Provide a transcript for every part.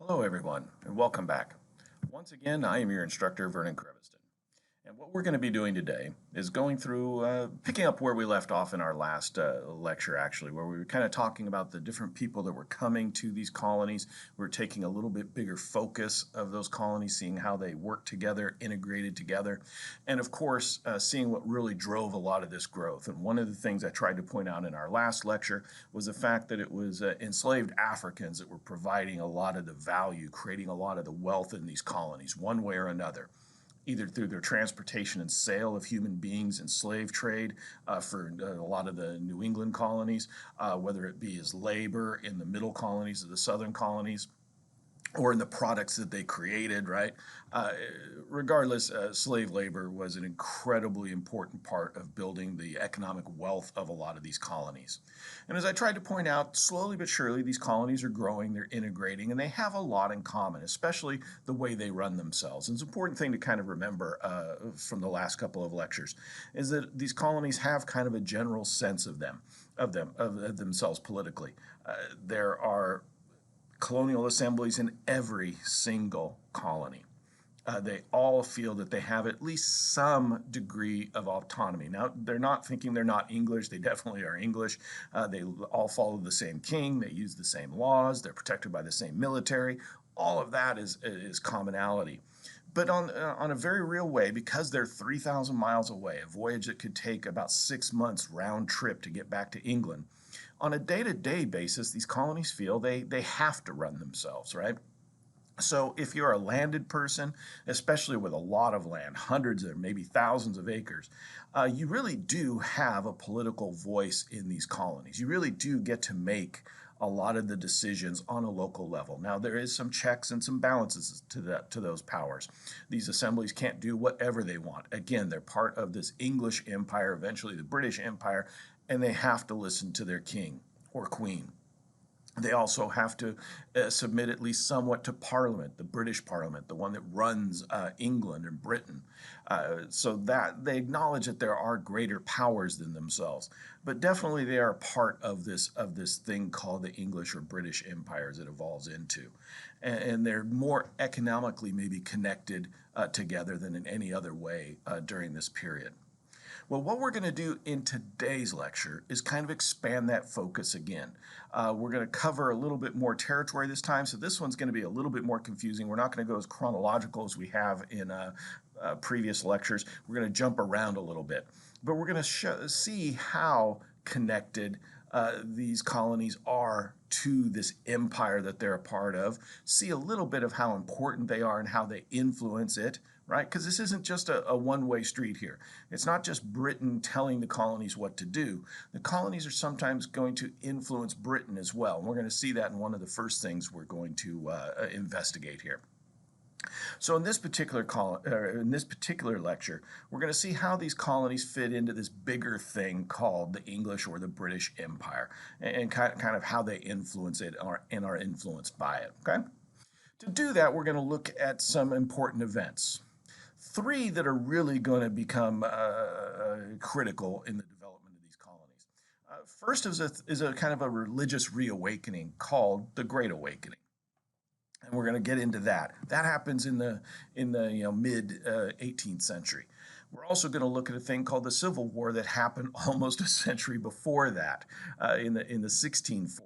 Hello, everyone, and welcome back. Once again, I am your instructor, Vernon Creviston. And what we're going to be doing today is going through, picking up where we left off in our last lecture, actually, where we were kind of talking about the different people that were coming to these colonies. We're taking a little bit bigger focus of those colonies, seeing how they work together, integrated together, and of course, seeing what really drove a lot of this growth. And one of the things I tried to point out in our last lecture was the fact that it was enslaved Africans that were providing a lot of the value, creating a lot of the wealth in these colonies, one way or another, either through their transportation and sale of human beings and slave trade for a lot of the New England colonies, whether it be as labor in the middle colonies or the southern colonies, or in the products that they created, right? Uh, Regardless, slave labor was an incredibly important part of building the economic wealth of a lot of these colonies. And as I tried to point out, slowly but surely, these colonies are growing, they're integrating, and they have a lot in common, especially the way they run themselves. And it's an important thing to kind of remember from the last couple of lectures, is that these colonies have kind of a general sense of of themselves politically. There are colonial assemblies in every single colony. They all feel that they have at least some degree of autonomy. Now, they're not thinking they're not English. They definitely are English. They all follow the same king. They use the same laws. They're protected by the same military. All of that is commonality. But on a very real way, because they're 3,000 miles away, a voyage that could take about 6 months round trip to get back to England, on a day-to-day basis, these colonies feel they have to run themselves, right? So if you're a landed person, especially with a lot of land, hundreds or maybe thousands of acres, you really do have a political voice in these colonies. You really do get to make a lot of the decisions on a local level. Now, there is some checks and some balances to those powers. These assemblies can't do whatever they want. Again, they're part of this English empire, eventually the British Empire, and they have to listen to their king or queen. They also have to submit at least somewhat to Parliament, the British Parliament, the one that runs England and Britain, so that they acknowledge that there are greater powers than themselves. But definitely they are part of this thing called the English or British Empire as it evolves into. And they're more economically maybe connected together than in any other way during this period. Well, what we're going to do in today's lecture is kind of expand that focus again. We're going to cover a little bit more territory this time, so this one's going to be a little bit more confusing. We're not going to go as chronological as we have in previous lectures. We're going to jump around a little bit, but we're going to see how connected these colonies are to this empire that they're a part of, see a little bit of how important they are and how they influence it, right? Because this isn't just a one-way street here. It's not just Britain telling the colonies what to do. The colonies are sometimes going to influence Britain as well. And we're going to see that in one of the first things we're going to investigate here. So in this particular lecture, we're going to see how these colonies fit into this bigger thing called the English or the British Empire, and kind of how they influence it and are influenced by it. Okay. To do that, we're going to look at some important events. Three that are really going to become critical in the development of these colonies. First is a kind of a religious reawakening called the Great Awakening. And we're going to get into that. That happens in the mid 18th century. We're also going to look at a thing called the Civil War that happened almost a century before that, in the 1640s.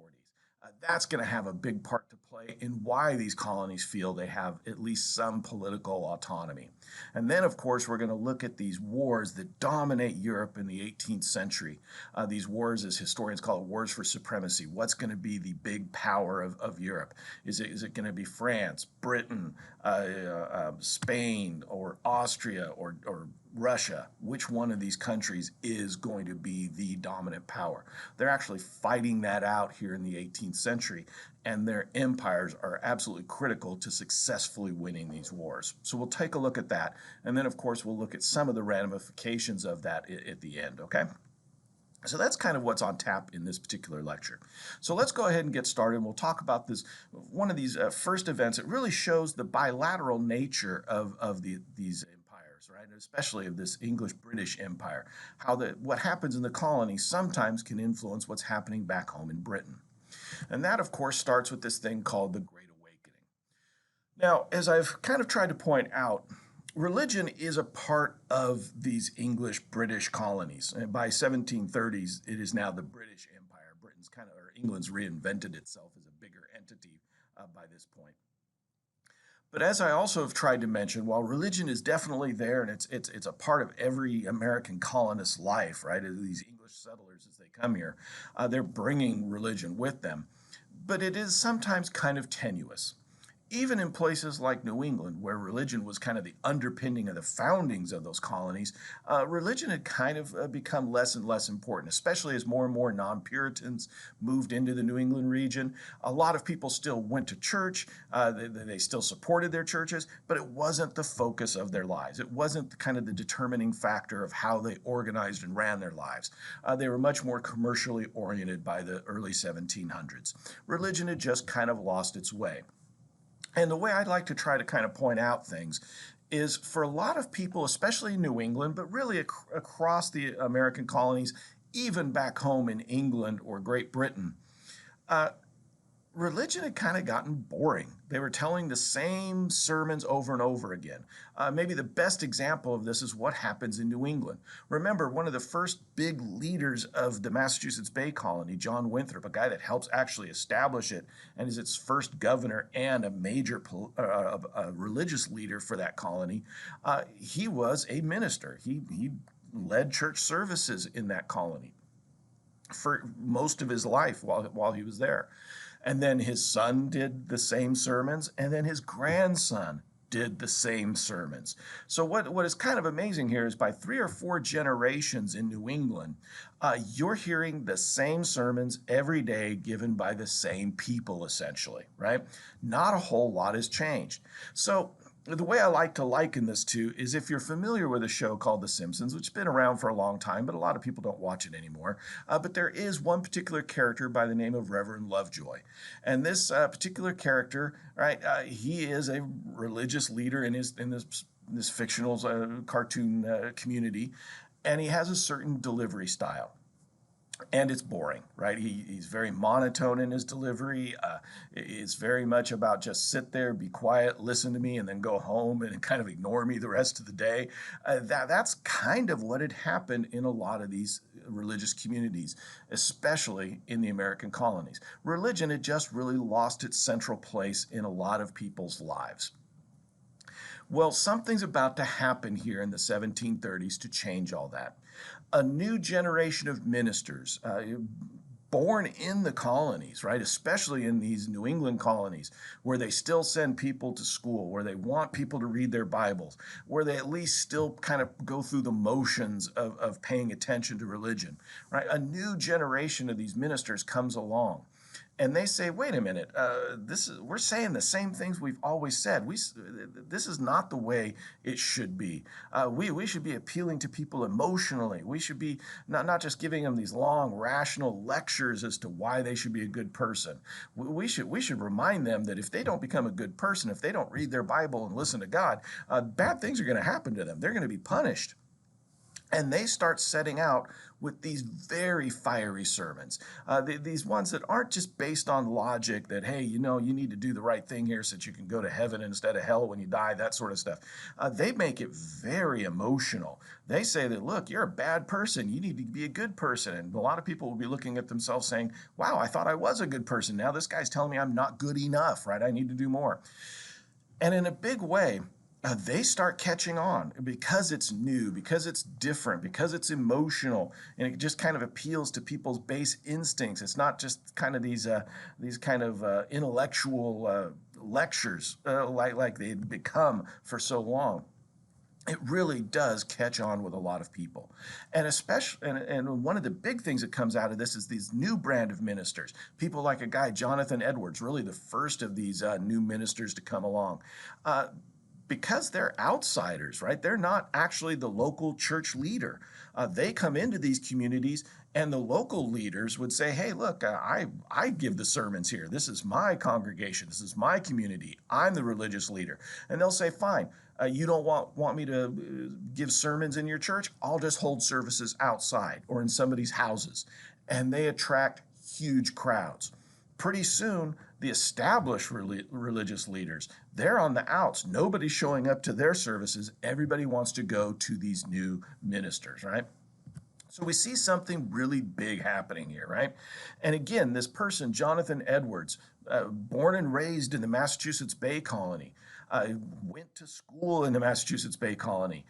That's going to have a big part to play in why these colonies feel they have at least some political autonomy. And then, of course, we're going to look at these wars that dominate Europe in the 18th century. These wars, as historians call it, wars for supremacy. What's going to be the big power of Europe? Is it going to be France, Britain, Spain, or Austria, or Russia? Which one of these countries is going to be the dominant power? They're actually fighting that out here in the 18th century, and their empires are absolutely critical to successfully winning these wars. So we'll take a look at that, and then of course we'll look at some of the ramifications of that at the end, okay? So that's kind of what's on tap in this particular lecture. So let's go ahead and get started, and we'll talk about this, one of these first events. It really shows the bilateral nature of these empires, right? Especially of this English-British empire, how what happens in the colonies sometimes can influence what's happening back home in Britain. And that, of course, starts with this thing called the Great Awakening. Now, as I've kind of tried to point out, religion is a part of these English British colonies. And by 1730s, it is now the British Empire. Britain's kind of, or England's reinvented itself as a bigger entity by this point. But as I also have tried to mention, while religion is definitely there and it's a part of every American colonist's life, right? These English settlers as they come here, they're bringing religion with them, but it is sometimes kind of tenuous. Even in places like New England, where religion was kind of the underpinning of the foundings of those colonies, religion had kind of become less and less important, especially as more and more non Puritans moved into the New England region. A lot of people still went to church, they still supported their churches, but it wasn't the focus of their lives. It wasn't kind of the determining factor of how they organized and ran their lives. They were much more commercially oriented by the early 1700s. Religion had just kind of lost its way. And the way I'd like to try to kind of point out things is for a lot of people, especially in New England, but really across the American colonies, even back home in England or Great Britain, uh, religion had kind of gotten boring. They were telling the same sermons over and over again. Maybe the best example of this is what happens in New England. Remember, one of the first big leaders of the Massachusetts Bay Colony, John Winthrop, a guy that helps actually establish it and is its first governor and a major religious leader for that colony, he was a minister. He led church services in that colony for most of his life while he was there. And then his son did the same sermons, and then his grandson did the same sermons. So what is kind of amazing here is by 3 or 4 generations in New England, you're hearing the same sermons every day given by the same people, essentially, right? Not a whole lot has changed. So the way I like to liken this to is if you're familiar with a show called The Simpsons, which has been around for a long time, but a lot of people don't watch it anymore. But there is one particular character by the name of Reverend Lovejoy. And this particular character, right, he is a religious leader in this fictional cartoon community, and he has a certain delivery style and it's boring, right? He's very monotone in his delivery. It's very much about just sit there, be quiet, listen to me, and then go home and kind of ignore me the rest of the day. That's kind of what had happened in a lot of these religious communities, especially in the American colonies. Religion had just really lost its central place in a lot of people's lives. Well, something's about to happen here in the 1730s to change all that. A new generation of ministers, born in the colonies, right, especially in these New England colonies, where they still send people to school, where they want people to read their Bibles, where they at least still kind of go through the motions of paying attention to religion, right? A new generation of these ministers comes along and they say, "Wait a minute, we're saying the same things we've always said. This is not the way it should be. We should be appealing to people emotionally. We should be not just giving them these long, rational lectures as to why they should be a good person. We should remind them that if they don't become a good person, if they don't read their Bible and listen to God, bad things are going to happen to them. They're going to be punished." And they start setting out with these very fiery sermons, these ones that aren't just based on logic that, hey, you need to do the right thing here so that you can go to heaven instead of hell when you die, that sort of stuff. They make it very emotional. They say that, look, you're a bad person. You need to be a good person. And a lot of people will be looking at themselves saying, wow, I thought I was a good person. Now this guy's telling me I'm not good enough, right? I need to do more. And in a big way, they start catching on because it's new, because it's different, because it's emotional, and it just kind of appeals to people's base instincts. It's not just kind of these kind of intellectual lectures like they'd become for so long. It really does catch on with a lot of people, and especially and one of the big things that comes out of this is these new brand of ministers, people like a guy Jonathan Edwards, really the first of these new ministers to come along. Because they're outsiders, right? They're not actually the local church leader. They come into these communities, and the local leaders would say, "Hey, look, I give the sermons here. This is my congregation. This is my community. I'm the religious leader." And they'll say, "Fine, you don't want me to give sermons in your church? I'll just hold services outside or in somebody's houses," and they attract huge crowds. Pretty soon, the established religious leaders, they're on the outs. Nobody's showing up to their services. Everybody wants to go to these new ministers, right? So we see something really big happening here, right? And again, this person, Jonathan Edwards, born and raised in the Massachusetts Bay Colony, went to school in the Massachusetts Bay Colony.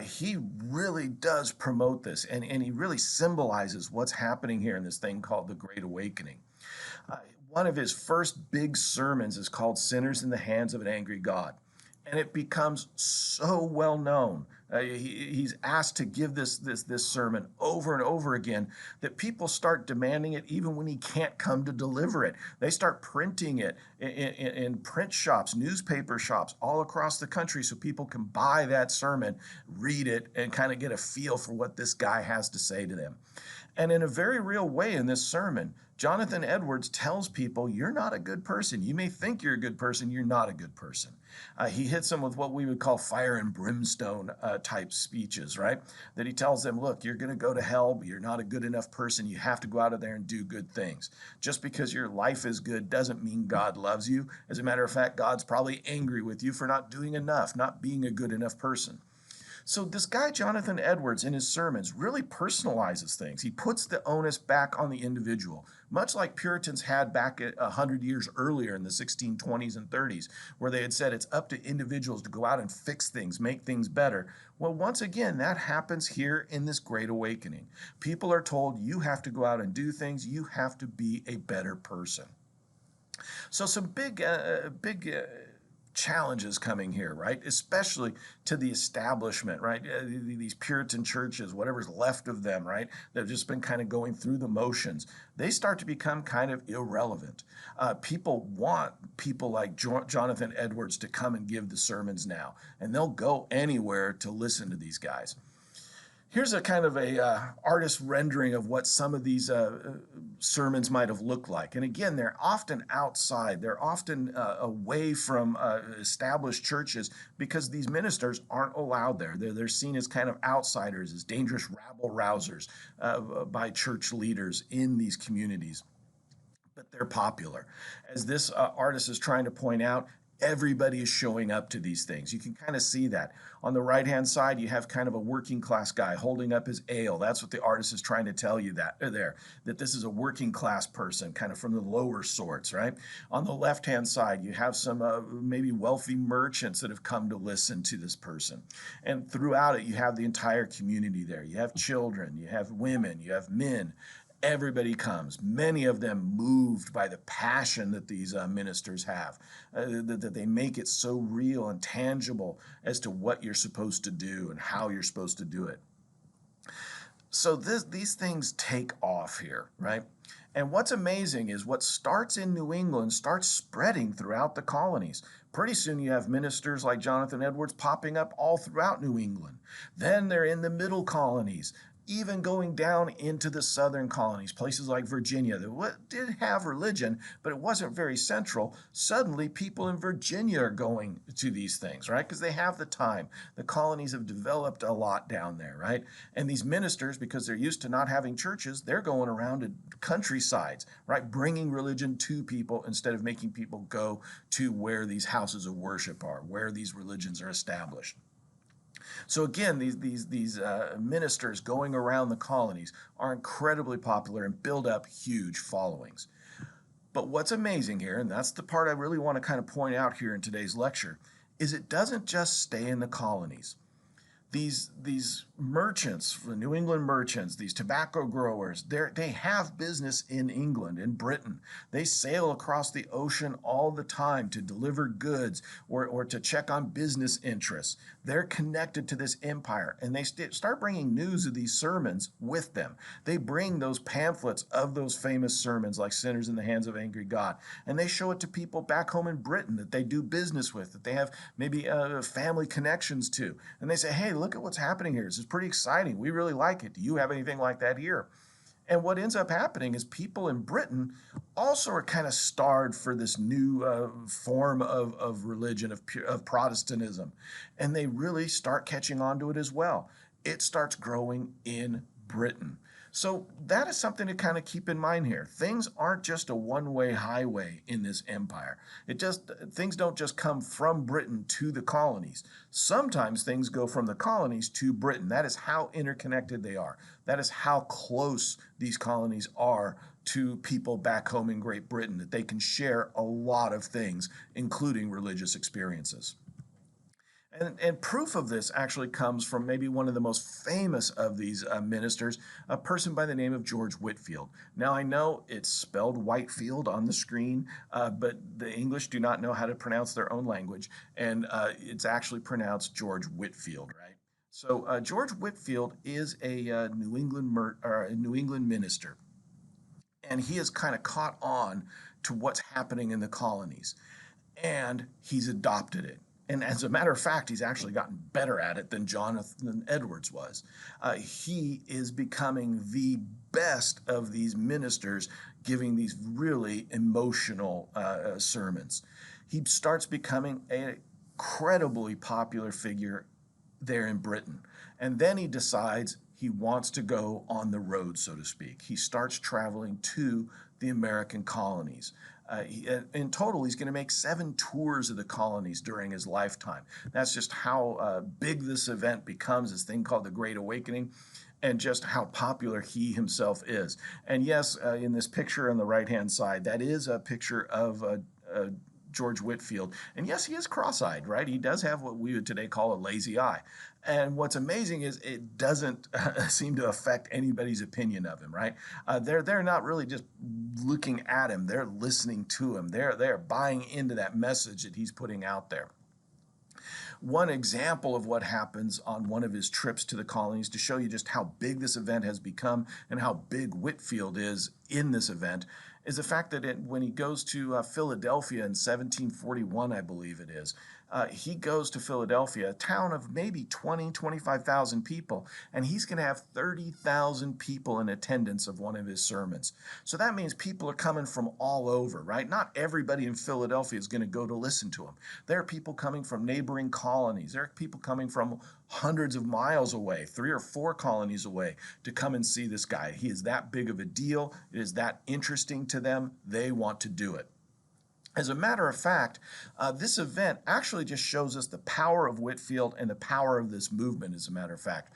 He really does promote this, and he really symbolizes what's happening here in this thing called the Great Awakening. One of his first big sermons is called Sinners in the Hands of an Angry God. And it becomes so well known. He's asked to give this sermon over and over again that people start demanding it even when he can't come to deliver it. They start printing it in print shops, newspaper shops all across the country so people can buy that sermon, read it, and kind of get a feel for what this guy has to say to them. And in a very real way in this sermon, Jonathan Edwards tells people, you're not a good person. You may think you're a good person, you're not a good person. He hits them with what we would call fire and brimstone type speeches, right? That he tells them, look, you're going to go to hell, but you're not a good enough person. You have to go out of there and do good things. Just because your life is good doesn't mean God loves you. As a matter of fact, God's probably angry with you for not doing enough, not being a good enough person. So this guy, Jonathan Edwards, in his sermons really personalizes things. He puts the onus back on the individual, much like Puritans had back 100 years earlier in the 1620s and 30s, where they had said it's up to individuals to go out and fix things, make things better. Well, once again, that happens here in this Great Awakening. People are told you have to go out and do things. You have to be a better person. So some big challenges coming here, right? Especially to the establishment, right? These Puritan churches, whatever's left of them, right? They've just been kind of going through the motions. They start to become kind of irrelevant. People want people like Jonathan Edwards to come and give the sermons now, and they'll go anywhere to listen to these guys. Here's a kind of a artist rendering of what some of these sermons might have looked like. And again, they're often outside. They're often away from established churches because these ministers aren't allowed there. They're seen as kind of outsiders, as dangerous rabble-rousers by church leaders in these communities. But they're popular. As this artist is trying to point out, everybody is showing up to these things. You can kind of see that. On the right-hand side, you have kind of a working class guy holding up his ale. That's what the artist is trying to tell you that this is a working class person, kind of from the lower sorts, right? On the left-hand side, you have some maybe wealthy merchants that have come to listen to this person. And throughout it, you have the entire community there. You have children, you have women, you have men. Everybody comes, many of them moved by the passion that these ministers have, that they make it so real and tangible as to what you're supposed to do and how you're supposed to do it. So these things take off here, right? And what's amazing is what starts in New England starts spreading throughout the colonies. Pretty soon you have ministers like Jonathan Edwards popping up all throughout New England. Then they're in the middle colonies, even going down into the southern colonies, places like Virginia that did have religion, but it wasn't very central. Suddenly, people in Virginia are going to these things, right? Because they have the time. The colonies have developed a lot down there, right? And these ministers, because they're used to not having churches, they're going around to countrysides, right? Bringing religion to people instead of making people go to where these houses of worship are, where these religions are established. So again, these ministers going around the colonies are incredibly popular and build up huge followings. But what's amazing here, and that's the part I really want to kind of point out here in today's lecture, is it doesn't just stay in the colonies. These merchants, the New England merchants, these tobacco growers, they have business in England, in Britain. They sail across the ocean all the time to deliver goods or to check on business interests. They're connected to this empire, and they start bringing news of these sermons with them. They bring those pamphlets of those famous sermons like Sinners in the Hands of Angry God, and they show it to people back home in Britain that they do business with, that they have maybe family connections to. And they say, hey, look at what's happening here. This is pretty exciting. We really like it. Do you have anything like that here? And what ends up happening is people in Britain also are kind of starved for this new form of religion, of Protestantism. And they really start catching on to it as well. It starts growing in Britain. So that is something to kind of keep in mind here. Things aren't just a one-way highway in this empire. Things don't just come from Britain to the colonies. Sometimes things go from the colonies to Britain. That is how interconnected they are. That is how close these colonies are to people back home in Great Britain, that they can share a lot of things, including religious experiences. And proof of this actually comes from maybe one of the most famous of these ministers, a person by the name of George Whitefield. Now, I know it's spelled Whitefield on the screen, but the English do not know how to pronounce their own language, and it's actually pronounced George Whitefield, right? So George Whitefield is a New England minister, and he has kind of caught on to what's happening in the colonies, and he's adopted it. And as a matter of fact, he's actually gotten better at it than Jonathan Edwards was. He is becoming the best of these ministers, giving these really emotional sermons. He starts becoming an incredibly popular figure there in Britain. And then he decides he wants to go on the road, so to speak. He starts traveling to the American colonies. In total, he's going to make 7 tours of the colonies during his lifetime. That's just how big this event becomes, this thing called the Great Awakening, and just how popular he himself is. And yes, in this picture on the right-hand side, that is a picture of George Whitefield. And yes, he is cross-eyed, right? He does have what we would today call a lazy eye. And what's amazing is it doesn't seem to affect anybody's opinion of him, right? They're not really just looking at him. They're listening to him. They're buying into that message that he's putting out there. One example of what happens on one of his trips to the colonies to show you just how big this event has become and how big Whitefield is in this event is the fact that when he goes to Philadelphia in 1741, I believe it is, he goes to Philadelphia, a town of maybe 20, 25,000 people, and he's going to have 30,000 people in attendance of one of his sermons. So that means people are coming from all over, right? Not everybody in Philadelphia is going to go to listen to him. There are people coming from neighboring colonies. There are people coming from hundreds of miles away, 3 or 4 colonies away, to come and see this guy. He is that big of a deal. It is that interesting to them. They want to do it. As a matter of fact, this event actually just shows us the power of Whitefield and the power of this movement, as a matter of fact.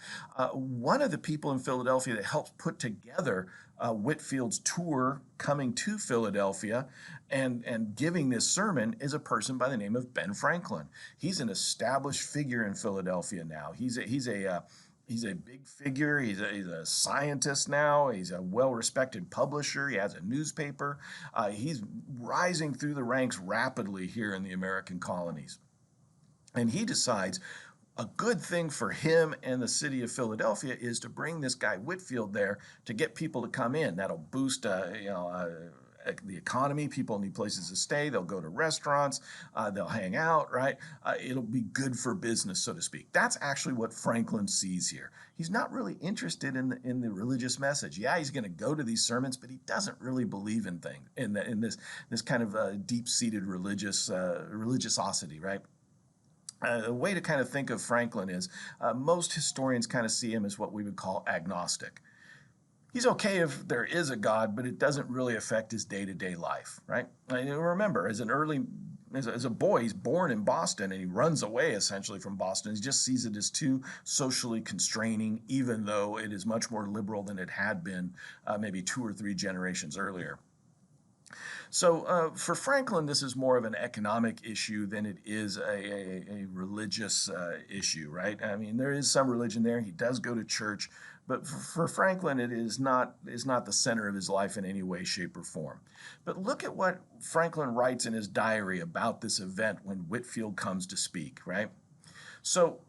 One of the people in Philadelphia that helped put together Whitefield's tour coming to Philadelphia and giving this sermon is a person by the name of Ben Franklin. He's an established figure in Philadelphia now. He's a big figure. He's a scientist now. He's a well-respected publisher. He has a newspaper. He's rising through the ranks rapidly here in the American colonies. And he decides a good thing for him and the city of Philadelphia is to bring this guy Whitefield there to get people to come in. That'll boost, the economy. People need places to stay. They'll go to restaurants. They'll hang out, right? It'll be good for business, so to speak. That's actually what Franklin sees here. He's not really interested in the religious message. Yeah, he's going to go to these sermons, but he doesn't really believe in this kind of deep-seated religiosity, right? A way to kind of think of Franklin is most historians kind of see him as what we would call agnostic. He's okay if there is a God, but it doesn't really affect his day-to-day life, right? And remember, as a boy, he's born in Boston, and he runs away essentially from Boston. He just sees it as too socially constraining, even though it is much more liberal than it had been maybe 2 or 3 generations earlier. So for Franklin, this is more of an economic issue than it is a religious issue, right? I mean, there is some religion there. He does go to church, but for Franklin, it is not the center of his life in any way, shape, or form. But look at what Franklin writes in his diary about this event when Whitefield comes to speak, right? So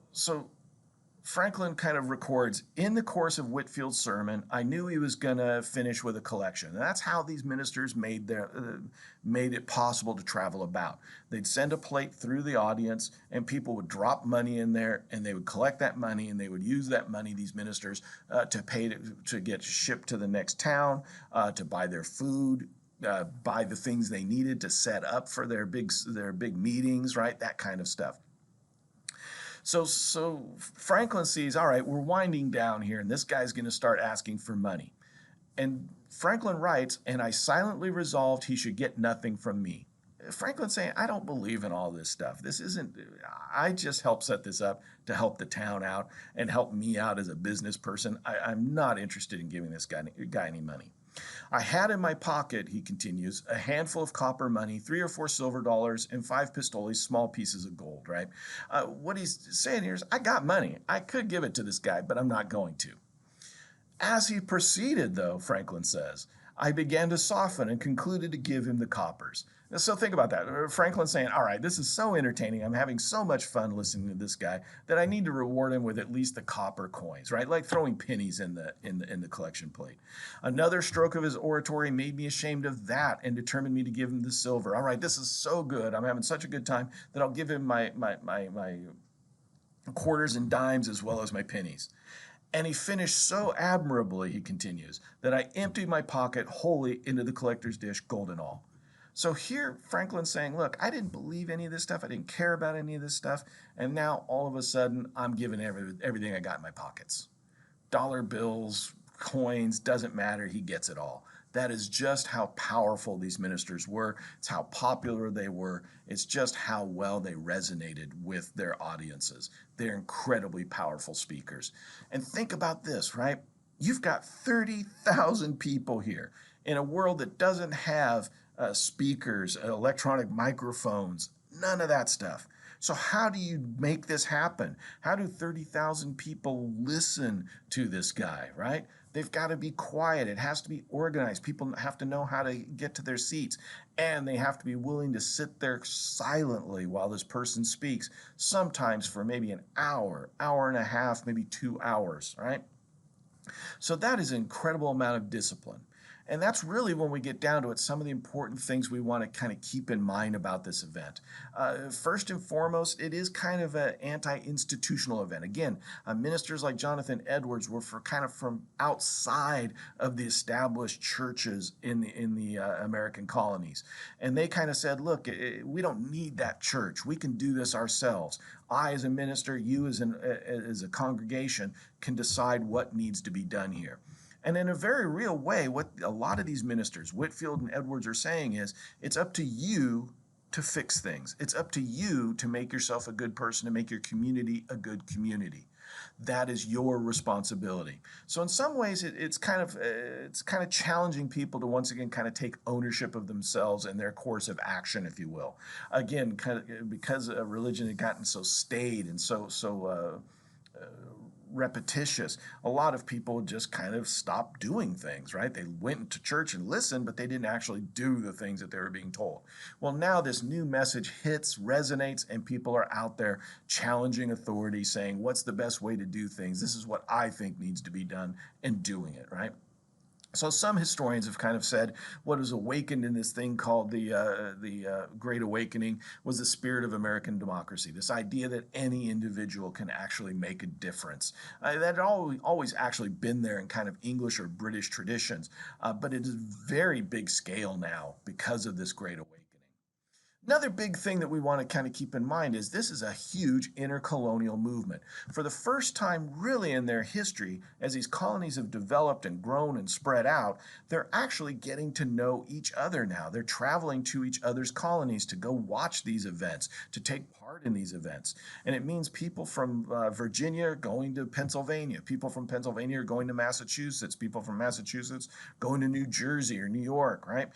Franklin kind of records, in the course of Whitefield's sermon, I knew he was going to finish with a collection. And that's how these ministers made it possible to travel about. They'd send a plate through the audience, and people would drop money in there, and they would collect that money, and they would use that money, these ministers, to pay to get shipped to the next town, to buy their food, buy the things they needed to set up for their big meetings, right? That kind of stuff. So Franklin sees, all right, we're winding down here, and this guy's going to start asking for money. And Franklin writes, and I silently resolved he should get nothing from me. Franklin's saying, I don't believe in all this stuff. This isn't, I just help set this up to help the town out and help me out as a business person. I'm not interested in giving this guy any money. I had in my pocket, he continues, a handful of copper money, 3 or 4 silver dollars, and 5 pistoles, small pieces of gold, right? What he's saying here is, I got money. I could give it to this guy, but I'm not going to. As he proceeded, though, Franklin says, I began to soften and concluded to give him the coppers. So think about that. Franklin saying, all right, this is so entertaining. I'm having so much fun listening to this guy that I need to reward him with at least the copper coins, right? Like throwing pennies in the collection plate. Another stroke of his oratory made me ashamed of that and determined me to give him the silver. All right, this is so good. I'm having such a good time that I'll give him my quarters and dimes as well as my pennies. And he finished so admirably, he continues, that I emptied my pocket wholly into the collector's dish, gold and all. So here, Franklin's saying, look, I didn't believe any of this stuff. I didn't care about any of this stuff. And now, all of a sudden, I'm giving everything I got in my pockets. Dollar bills, coins, doesn't matter. He gets it all. That is just how powerful these ministers were. It's how popular they were. It's just how well they resonated with their audiences. They're incredibly powerful speakers. And think about this, right? You've got 30,000 people here in a world that doesn't have speakers, electronic microphones, none of that stuff. So how do you make this happen? How do 30,000 people listen to this guy, right? They've got to be quiet. It has to be organized. People have to know how to get to their seats. And they have to be willing to sit there silently while this person speaks, sometimes for maybe an hour, hour and a half, maybe 2 hours, right? So that is an incredible amount of discipline. And that's really, when we get down to it, some of the important things we want to kind of keep in mind about this event. First and foremost, it is kind of an anti-institutional event. Again, ministers like Jonathan Edwards were from outside of the established churches in the American colonies. And they kind of said, look, we don't need that church. We can do this ourselves. I, as a minister, you as a congregation, can decide what needs to be done here. And in a very real way, what a lot of these ministers, Whitefield and Edwards, are saying is, it's up to you to fix things. It's up to you to make yourself a good person, to make your community a good community. That is your responsibility. So in some ways, it's kind of challenging people to once again kind of take ownership of themselves and their course of action, if you will. Again, kind of because religion had gotten so staid and so repetitious, a lot of people just kind of stopped doing things, right? They went to church and listened, but they didn't actually do the things that they were being told. Well, now this new message hits, resonates, and people are out there challenging authority, saying, what's the best way to do things? This is what I think needs to be done, and doing it, right? So some historians have kind of said what was awakened in this thing called the Great Awakening was the spirit of American democracy, this idea that any individual can actually make a difference. That had always actually been there in kind of English or British traditions, but it is very big scale now because of this Great Awakening. Another big thing that we want to kind of keep in mind is this is a huge intercolonial movement. For the first time really in their history, as these colonies have developed and grown and spread out, they're actually getting to know each other now. They're traveling to each other's colonies to go watch these events, to take part in these events. And it means people from Virginia are going to Pennsylvania, people from Pennsylvania are going to Massachusetts, people from Massachusetts going to New Jersey or New York, right?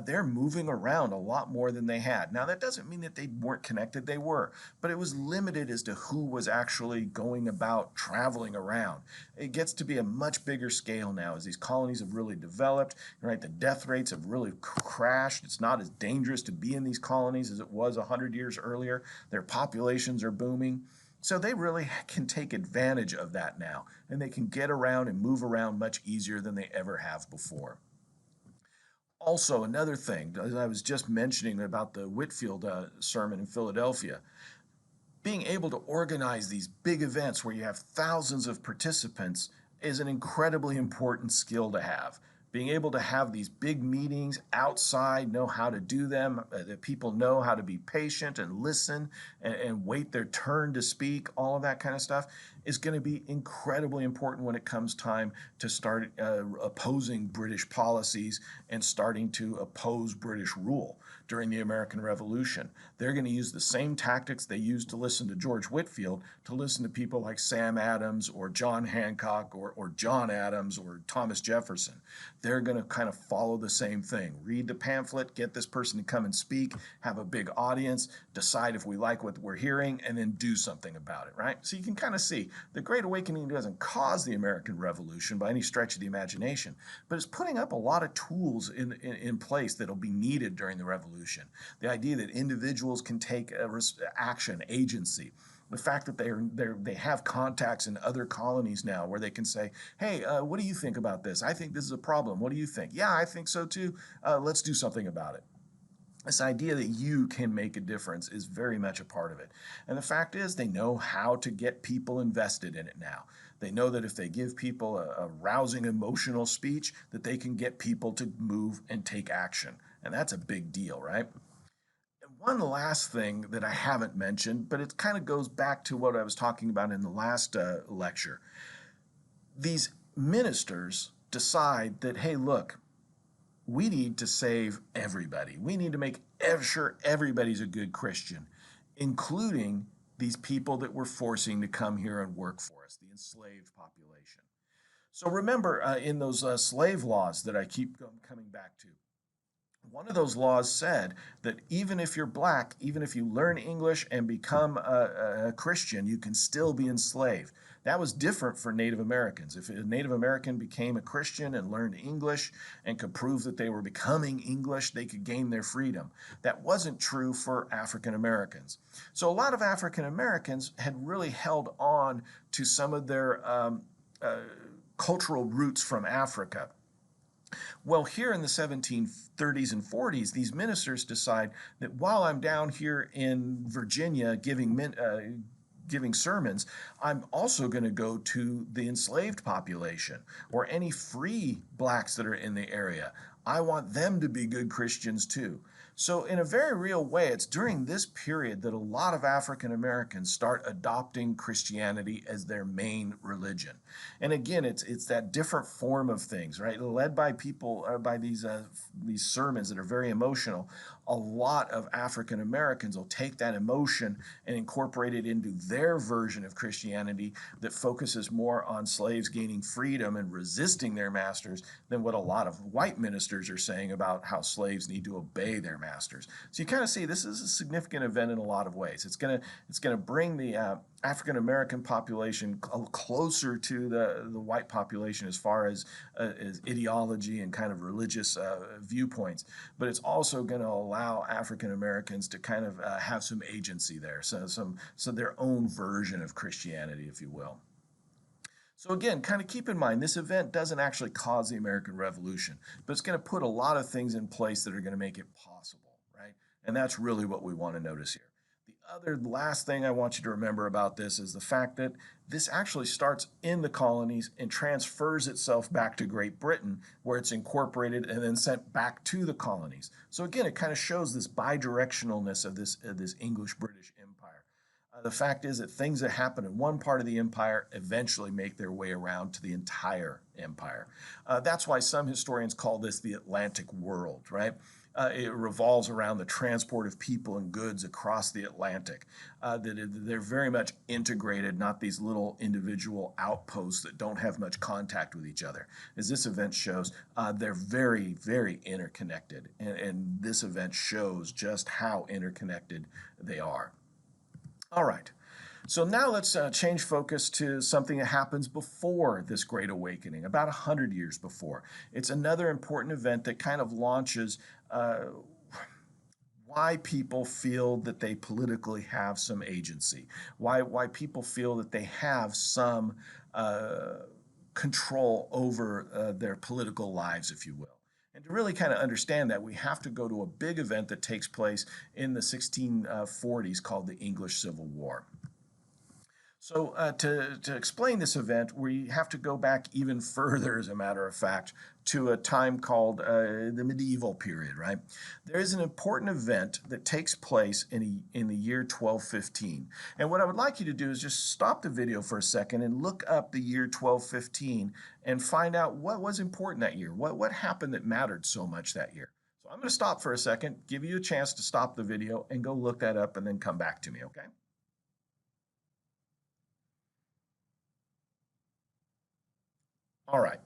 They're moving around a lot more than they had. Now, that doesn't mean that they weren't connected. They were, but it was limited as to who was actually going about traveling around. It gets to be a much bigger scale now as these colonies have really developed, right? The death rates have really crashed. It's not as dangerous to be in these colonies as it was 100 years earlier. Their populations are booming. So they really can take advantage of that now, and they can get around and move around much easier than they ever have before. Also, another thing, as I was just mentioning about the Whitefield sermon in Philadelphia, being able to organize these big events where you have thousands of participants is an incredibly important skill to have. Being able to have these big meetings outside, know how to do them, that people know how to be patient and listen and wait their turn to speak, all of that kind of stuff is going to be incredibly important when it comes time to start opposing British policies and starting to oppose British rule during the American Revolution. They're going to use the same tactics they used to listen to George Whitefield to listen to people like Sam Adams or John Hancock or John Adams or Thomas Jefferson. They're going to kind of follow the same thing. Read the pamphlet, get this person to come and speak, have a big audience, decide if we like what we're hearing, and then do something about it, right? So you can kind of see the Great Awakening doesn't cause the American Revolution by any stretch of the imagination, but it's putting up a lot of tools in place that'll be needed during the revolution. The idea that individuals can take action, agency. The fact that they have contacts in other colonies now where they can say, hey, what do you think about this? I think this is a problem. What do you think? Yeah, I think so too. Let's do something about it. This idea that you can make a difference is very much a part of it. And the fact is, they know how to get people invested in it now. They know that if they give people a rousing emotional speech, that they can get people to move and take action. And that's a big deal, right? One last thing that I haven't mentioned, but it kind of goes back to what I was talking about in the last lecture. These ministers decide that, hey, look, we need to save everybody. We need to make sure everybody's a good Christian, including these people that we're forcing to come here and work for us, the enslaved population. So remember, in those slave laws that I keep coming back to, one of those laws said that even if you're black, even if you learn English and become a Christian, you can still be enslaved. That was different for Native Americans. If a Native American became a Christian and learned English and could prove that they were becoming English, they could gain their freedom. That wasn't true for African Americans. So a lot of African Americans had really held on to some of their cultural roots from Africa. Well, here in the 1730s and 40s, these ministers decide that while I'm down here in Virginia giving sermons, I'm also going to go to the enslaved population or any free blacks that are in the area. I want them to be good Christians too. So in a very real way, it's during this period that a lot of African Americans start adopting Christianity as their main religion. And again, it's that different form of things, right? Led by people, by these sermons that are very emotional. A lot of African Americans will take that emotion and incorporate it into their version of Christianity that focuses more on slaves gaining freedom and resisting their masters than what a lot of white ministers are saying about how slaves need to obey their masters. So you kind of see this is a significant event in a lot of ways. It's gonna bring the African American population closer to the white population as far as ideology and kind of religious viewpoints, but it's also going to allow African Americans to kind of have some agency there, so their own version of Christianity, if you will. So again, kind of keep in mind, this event doesn't actually cause the American Revolution, but it's going to put a lot of things in place that are going to make it possible, right? And that's really what we want to notice here. The last thing I want you to remember about this is the fact that this actually starts in the colonies and transfers itself back to Great Britain, where it's incorporated and then sent back to the colonies. So again, it kind of shows this bidirectionalness of this English-British empire. The fact is that things that happen in one part of the empire eventually make their way around to the entire empire. That's why some historians call this the Atlantic world, right? It revolves around the transport of people and goods across the Atlantic. They're very much integrated, not these little individual outposts that don't have much contact with each other. As this event shows, they're very, very interconnected. And this event shows just how interconnected they are. All right. So now let's change focus to something that happens before this Great Awakening, about 100 years before. It's another important event that kind of launches why people feel that they politically have some agency, why people feel that they have some control over their political lives, if you will. And to really kind of understand that, we have to go to a big event that takes place in the 1640s called the English Civil War. So, to explain this event, we have to go back even further, as a matter of fact, to a time called the medieval period, right? There is an important event that takes place in the year 1215. And what I would like you to do is just stop the video for a second and look up the year 1215 and find out what was important that year. What happened that mattered so much that year? So I'm going to stop for a second, give you a chance to stop the video and go look that up and then come back to me, okay? All right.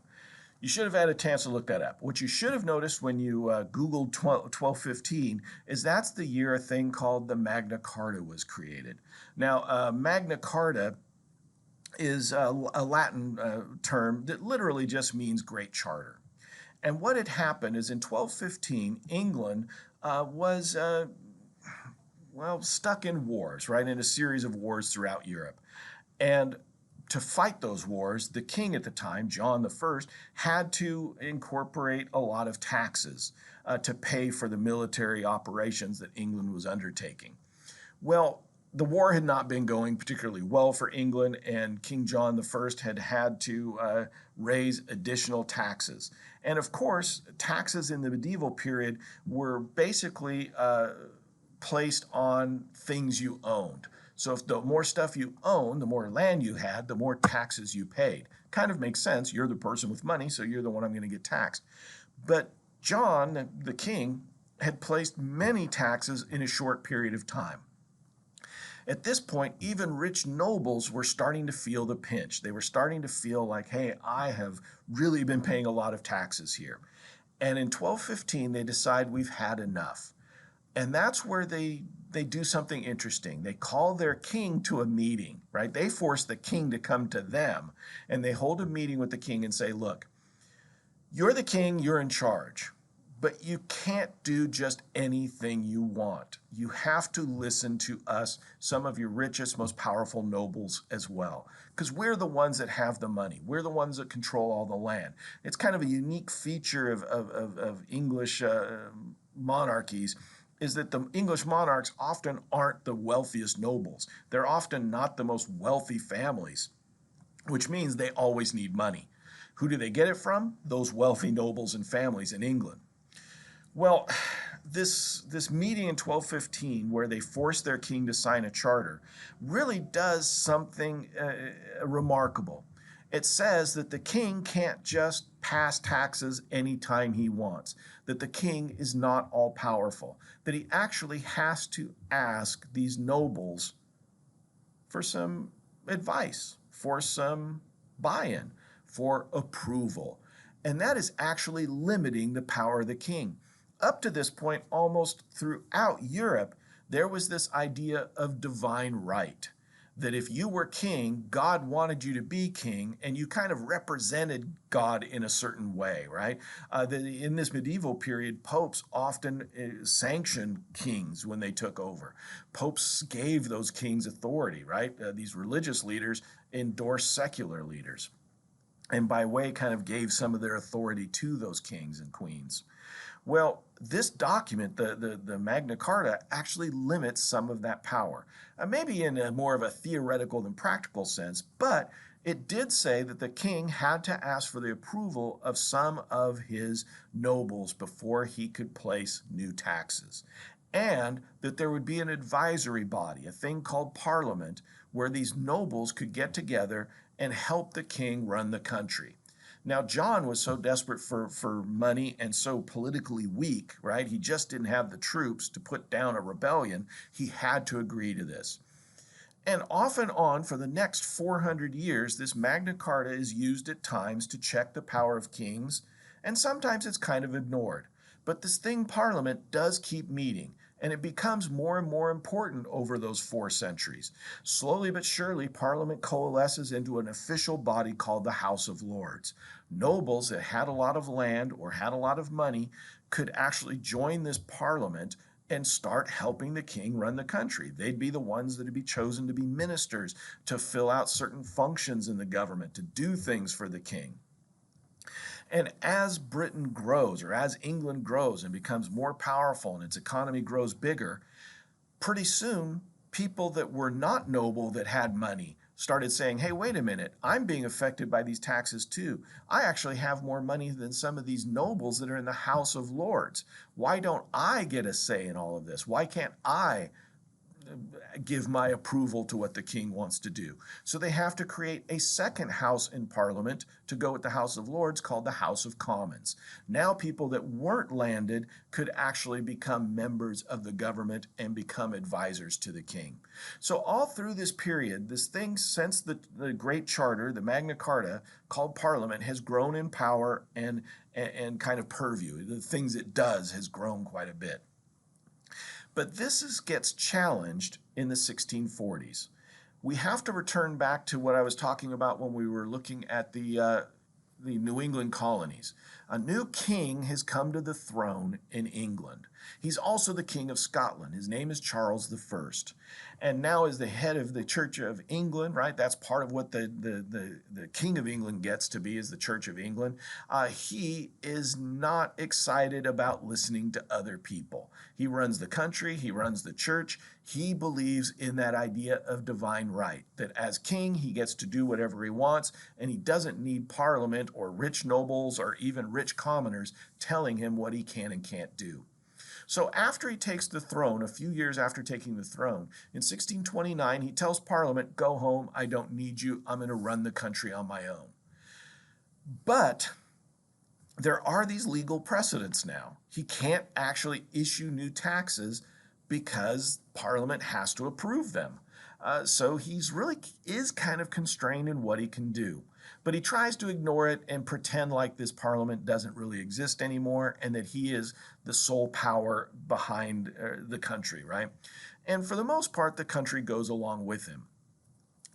You should have had a chance to look that up. What you should have noticed when you Googled 1215 is that's the year a thing called the Magna Carta was created. Now, Magna Carta is a Latin term that literally just means Great Charter. And what had happened is in 1215, England was, well, stuck in wars, right, in a series of wars throughout Europe. And to fight those wars, the king at the time, John I, had to incorporate a lot of taxes to pay for the military operations that England was undertaking. Well, the war had not been going particularly well for England, and King John I had to raise additional taxes. And of course, taxes in the medieval period were basically placed on things you owned. So if the more stuff you owned, the more land you had, the more taxes you paid. Kind of makes sense. You're the person with money, so you're the one I'm going to get taxed. But John, the king, had placed many taxes in a short period of time. At this point, even rich nobles were starting to feel the pinch. They were starting to feel like, hey, I have really been paying a lot of taxes here. And in 1215, they decide we've had enough. And that's where they do something interesting. They call their king to a meeting, right? They force the king to come to them, and they hold a meeting with the king and say, look, you're the king, you're in charge, but you can't do just anything you want. You have to listen to us, some of your richest, most powerful nobles as well, because we're the ones that have the money. We're the ones that control all the land. It's kind of a unique feature of English monarchies, is that the English monarchs often aren't the wealthiest nobles. They're often not the most wealthy families, which means they always need money. Who do they get it from? Those wealthy nobles and families in England. Well, this meeting in 1215, where they forced their king to sign a charter, really does something remarkable. It says that the king can't just pass taxes anytime he wants, that the king is not all powerful, that he actually has to ask these nobles for some advice, for some buy-in, for approval. And that is actually limiting the power of the king. Up to this point, almost throughout Europe, there was this idea of divine right, that if you were king, God wanted you to be king, and you kind of represented God in a certain way, right? In this medieval period, popes often sanctioned kings when they took over. Popes gave those kings authority, right? These religious leaders endorsed secular leaders, and by way kind of gave some of their authority to those kings and queens. Well, this document, the Magna Carta, actually limits some of that power. Maybe in a more of a theoretical than practical sense, but it did say that the king had to ask for the approval of some of his nobles before he could place new taxes. And that there would be an advisory body, a thing called parliament, where these nobles could get together and help the king run the country. Now, John was so desperate for money and so politically weak, right? He just didn't have the troops to put down a rebellion. He had to agree to this. And off and on for the next 400 years, this Magna Carta is used at times to check the power of kings, and sometimes it's kind of ignored. But this thing, Parliament, does keep meeting, and it becomes more and more important over those 4 centuries. Slowly but surely, Parliament coalesces into an official body called the House of Lords. Nobles that had a lot of land or had a lot of money could actually join this Parliament and start helping the king run the country. They'd be the ones that would be chosen to be ministers, to fill out certain functions in the government, to do things for the king. And as Britain grows, or as England grows and becomes more powerful and its economy grows bigger, pretty soon people that were not noble that had money started saying, hey, wait a minute, I'm being affected by these taxes too. I actually have more money than some of these nobles that are in the House of Lords. Why don't I get a say in all of this? Why can't I give my approval to what the king wants to do? So they have to create a second house in Parliament to go with the House of Lords called the House of Commons. Now people that weren't landed could actually become members of the government and become advisors to the king. So all through this period, this thing since the Great Charter, the Magna Carta, called Parliament, has grown in power and kind of purview. The things it does has grown quite a bit. But gets challenged in the 1640s. We have to return back to what I was talking about when we were looking at the New England colonies. A new king has come to the throne in England. He's also the king of Scotland. His name is Charles I. And now as the head of the Church of England, right, that's part of what the king of England gets to be, is the Church of England. He is not excited about listening to other people. He runs the country, he runs the church. He believes in that idea of divine right, that as king, he gets to do whatever he wants, and he doesn't need Parliament or rich nobles or even rich commoners telling him what he can and can't do. So after he takes the throne, a few years after taking the throne, in 1629, he tells Parliament, go home, I don't need you, I'm going to run the country on my own. But there are these legal precedents now. He can't actually issue new taxes because Parliament has to approve them. So he's really is kind of constrained in what he can do. But he tries to ignore it and pretend like this Parliament doesn't really exist anymore and that he is the sole power behind the country, right? And for the most part, the country goes along with him.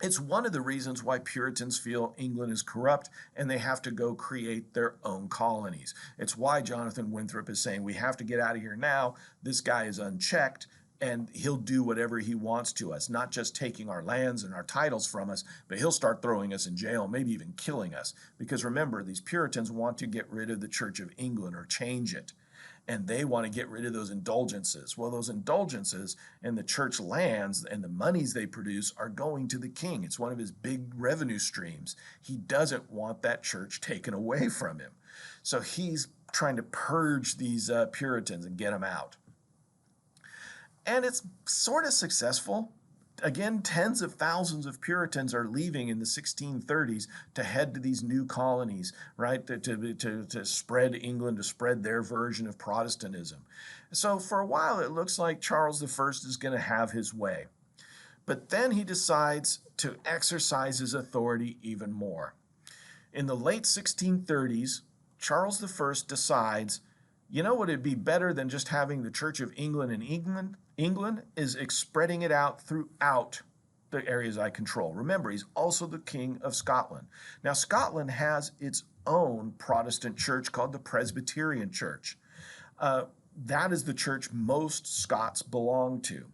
It's one of the reasons why Puritans feel England is corrupt and they have to go create their own colonies. It's why Jonathan Winthrop is saying we have to get out of here now. This guy is unchecked and he'll do whatever he wants to us, not just taking our lands and our titles from us, but he'll start throwing us in jail, maybe even killing us. Because remember, these Puritans want to get rid of the Church of England or change it. And they want to get rid of those indulgences. Well, those indulgences and the church lands and the monies they produce are going to the king. It's one of his big revenue streams. He doesn't want that church taken away from him. So he's trying to purge these Puritans and get them out. And it's sort of successful. Again, tens of thousands of Puritans are leaving in the 1630s to head to these new colonies, right, to spread England, to spread their version of Protestantism. So for a while, it looks like Charles I is going to have his way. But then he decides to exercise his authority even more. In the late 1630s, Charles I decides, you know what, it'd be better than just having the Church of England in England is spreading it out throughout the areas I control. Remember, he's also the king of Scotland. Now, Scotland has its own Protestant church called the Presbyterian Church. That is the church most Scots belong to.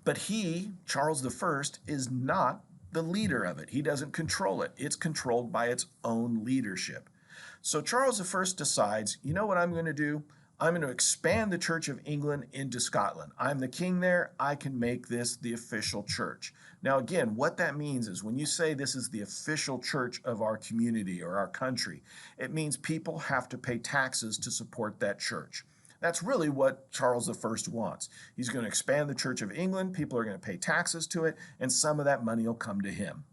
But he, Charles I, is not the leader of it. He doesn't control it. It's controlled by its own leadership. So Charles I decides, you know what I'm going to do? I'm going to expand the Church of England into Scotland. I'm the king there. I can make this the official church. Now, again, what that means is when you say this is the official church of our community or our country, it means people have to pay taxes to support that church. That's really what Charles I wants. He's going to expand the Church of England. People are going to pay taxes to it, and some of that money will come to him.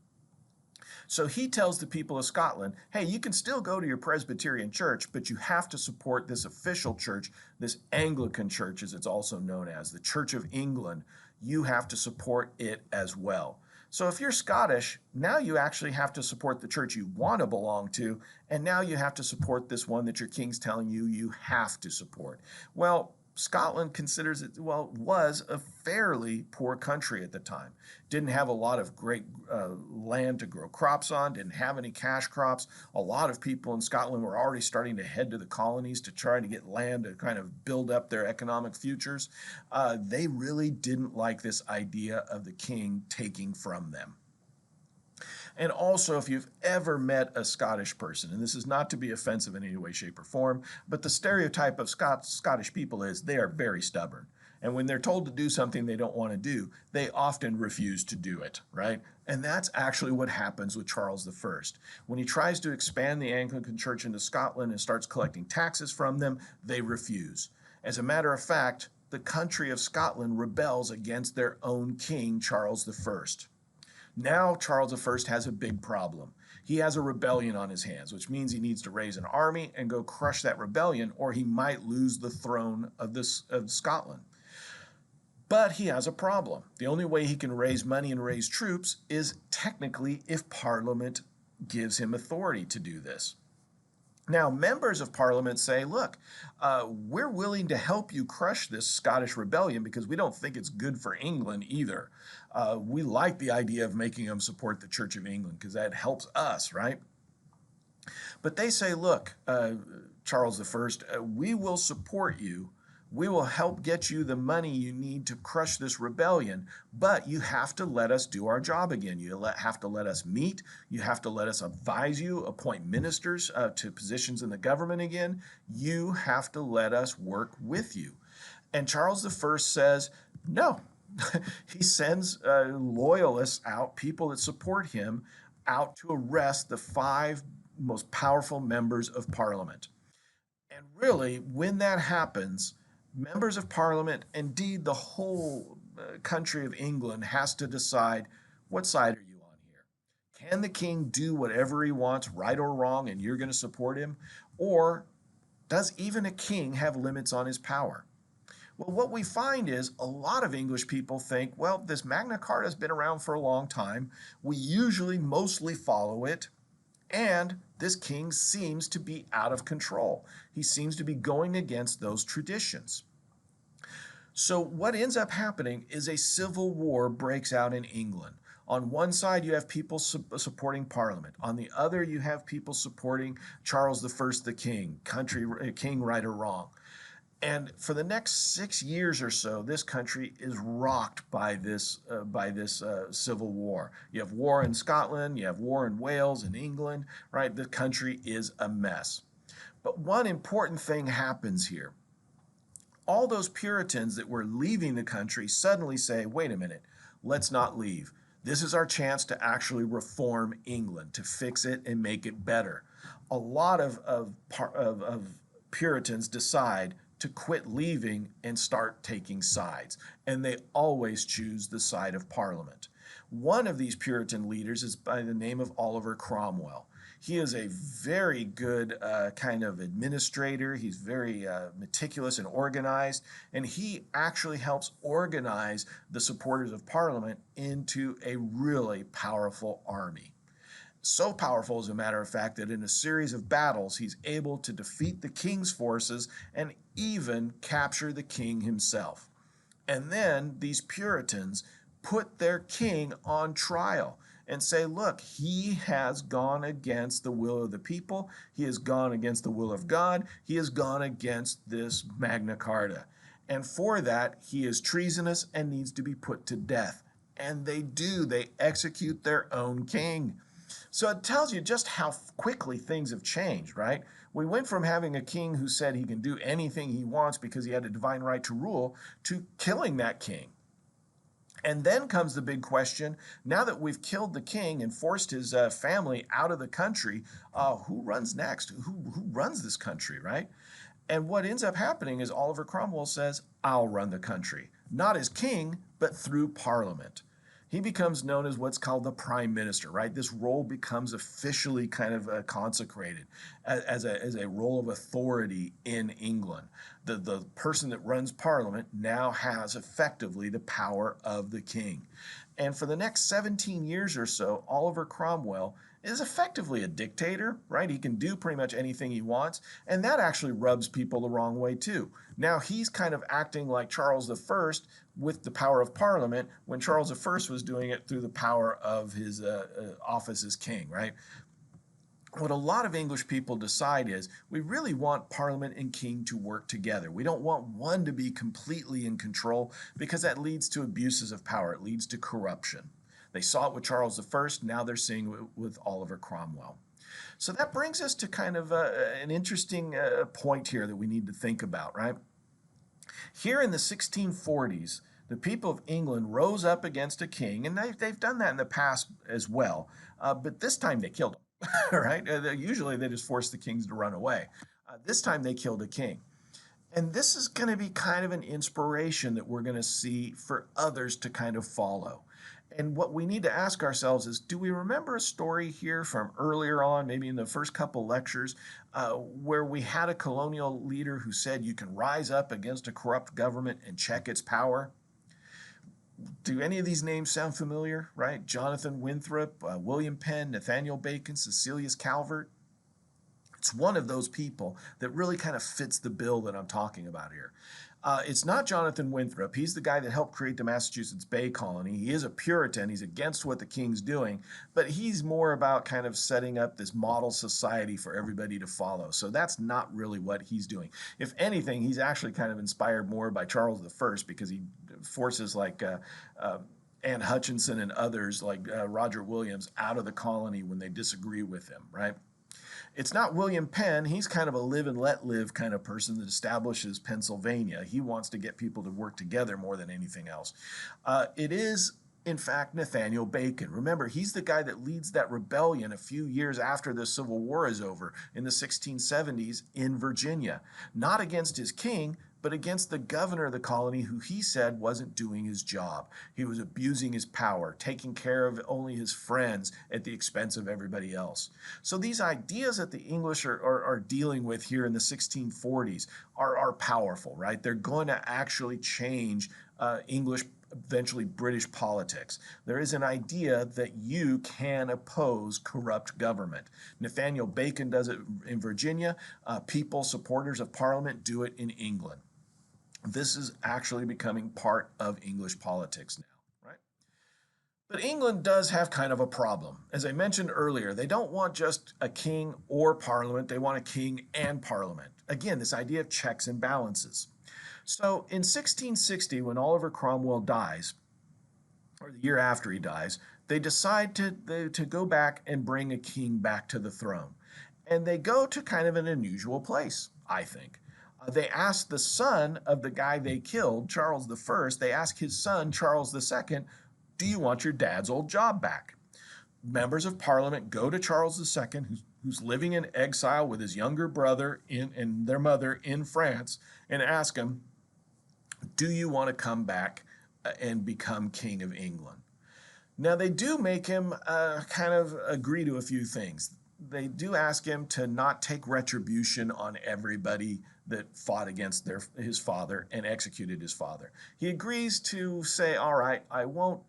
So he tells the people of Scotland, hey, you can still go to your Presbyterian church, but you have to support this official church, this Anglican church, as it's also known as, the Church of England. You have to support it as well. So if you're Scottish, now you actually have to support the church you want to belong to, and now you have to support this one that your king's telling you you have to support. Well, Scotland considers it, well, was a fairly poor country at the time. Didn't have a lot of great land to grow crops on, didn't have any cash crops. A lot of people in Scotland were already starting to head to the colonies to try to get land to kind of build up their economic futures. They really didn't like this idea of the king taking from them. And also, if you've ever met a Scottish person, and this is not to be offensive in any way, shape, or form, but the stereotype of Scottish people is they are very stubborn. And when they're told to do something they don't want to do, they often refuse to do it, right? And that's actually what happens with Charles I. When he tries to expand the Anglican Church into Scotland and starts collecting taxes from them, they refuse. As a matter of fact, the country of Scotland rebels against their own king, Charles I. Now Charles I has a big problem. He has a rebellion on his hands, which means he needs to raise an army and go crush that rebellion, or he might lose the throne of Scotland. But he has a problem. The only way he can raise money and raise troops is technically if Parliament gives him authority to do this. Now, members of Parliament say, look, we're willing to help you crush this Scottish rebellion because we don't think it's good for England either. We like the idea of making them support the Church of England because that helps us, right? But they say, look, Charles I, we will support you. We will help get you the money you need to crush this rebellion, but you have to let us do our job again. You have to let us meet. You have to let us advise you, appoint ministers to positions in the government again. You have to let us work with you. And Charles I says, no. He sends loyalists out, people that support him, out to arrest the 5 most powerful members of Parliament. And really, when that happens, members of Parliament, indeed the whole country of England, has to decide, what side are you on here? Can the king do whatever he wants, right or wrong, and you're going to support him? Or does even a king have limits on his power? Well, what we find is a lot of English people think, well, this Magna Carta has been around for a long time. We usually mostly follow it. And this king seems to be out of control. He seems to be going against those traditions. So what ends up happening is a civil war breaks out in England. On one side, you have people supporting Parliament. On the other, you have people supporting Charles I, the king, king right or wrong. And for the next 6 years or so, this country is rocked by this civil war. You have war in Scotland, you have war in Wales and England, right? The country is a mess. But one important thing happens here. All those Puritans that were leaving the country suddenly say, wait a minute, let's not leave. This is our chance to actually reform England, to fix it and make it better. A lot of Puritans decide to quit leaving and start taking sides. And they always choose the side of Parliament. One of these Puritan leaders is by the name of Oliver Cromwell. He is a very good kind of administrator. He's very meticulous and organized. And he actually helps organize the supporters of Parliament into a really powerful army. So powerful, as a matter of fact, that in a series of battles, he's able to defeat the king's forces and even capture the king himself. And then these Puritans put their king on trial and say, look, he has gone against the will of the people. He has gone against the will of God. He has gone against this Magna Carta. And for that, he is treasonous and needs to be put to death. And they do. They execute their own king. So it tells you just how quickly things have changed, right? We went from having a king who said he can do anything he wants because he had a divine right to rule to killing that king. And then comes the big question, now that we've killed the king and forced his family out of the country, who runs next? Who runs this country, right? And what ends up happening is Oliver Cromwell says, I'll run the country. Not as king, but through Parliament. He becomes known as what's called the prime minister, right? This role becomes officially kind of consecrated as a role of authority in England. The person that runs Parliament now has effectively the power of the king. And for the next 17 years or so, Oliver Cromwell is effectively a dictator, right? He can do pretty much anything he wants, and that actually rubs people the wrong way too. Now he's kind of acting like Charles I with the power of Parliament when Charles I was doing it through the power of his office as king, right? What a lot of English people decide is we really want Parliament and king to work together. We don't want one to be completely in control because that leads to abuses of power. It leads to corruption. They saw it with Charles I, now they're seeing it with Oliver Cromwell. So that brings us to kind of an interesting point here that we need to think about, right? Here in the 1640s, the people of England rose up against a king, and they've done that in the past as well, but this time they killed him, right? Usually they just force the kings to run away. This time they killed a king. And this is going to be kind of an inspiration that we're going to see for others to kind of follow. And what we need to ask ourselves is, do we remember a story here from earlier on, maybe in the first couple lectures, where we had a colonial leader who said you can rise up against a corrupt government and check its power? Do any of these names sound familiar, right? Jonathan Winthrop, William Penn, Nathaniel Bacon, Cecilius Calvert. It's one of those people that really kind of fits the bill that I'm talking about here. It's not Jonathan Winthrop. He's the guy that helped create the Massachusetts Bay Colony. He is a Puritan. He's against what the king's doing, but he's more about kind of setting up this model society for everybody to follow. So that's not really what he's doing. If anything, he's actually kind of inspired more by Charles I because he forces like Anne Hutchinson and others like Roger Williams out of the colony when they disagree with him, right? It's not William Penn. He's kind of a live and let live kind of person that establishes Pennsylvania. He wants to get people to work together more than anything else. It is, in fact, Nathaniel Bacon. Remember, he's the guy that leads that rebellion a few years after the Civil War is over in the 1670s in Virginia. Not against his king, but against the governor of the colony who he said wasn't doing his job. He was abusing his power, taking care of only his friends at the expense of everybody else. So these ideas that the English are dealing with here in the 1640s are powerful, right? They're going to actually change English, eventually British politics. There is an idea that you can oppose corrupt government. Nathaniel Bacon does it in Virginia. People, supporters of Parliament, do it in England. This is actually becoming part of English politics now, right? But England does have kind of a problem. As I mentioned earlier, they don't want just a king or parliament, they want a king and parliament. Again, this idea of checks and balances. So in 1660, when Oliver Cromwell dies, or the year after he dies, they decide to go back and bring a king back to the throne. And they go to kind of an unusual place, I think. They ask the son of the guy they killed, Charles I, they ask his son, Charles II, do you want your dad's old job back? Members of Parliament go to Charles II, who's living in exile with his younger brother and their mother in France, and ask him, do you want to come back and become King of England? Now, they do make him kind of agree to a few things. They do ask him to not take retribution on everybody that fought against his father and executed his father. He agrees to say, all right, I won't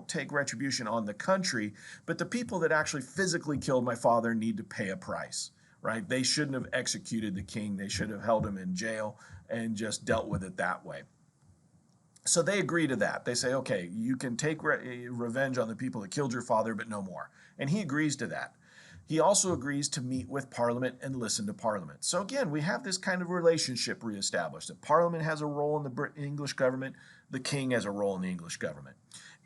take retribution on the country, but the people that actually physically killed my father need to pay a price, right? They shouldn't have executed the king. They should have held him in jail and just dealt with it that way. So they agree to that. They say, okay, you can take revenge on the people that killed your father, but no more. And he agrees to that. He also agrees to meet with Parliament and listen to Parliament. So again, we have this kind of relationship reestablished. That Parliament has a role in the English government, the king has a role in the English government.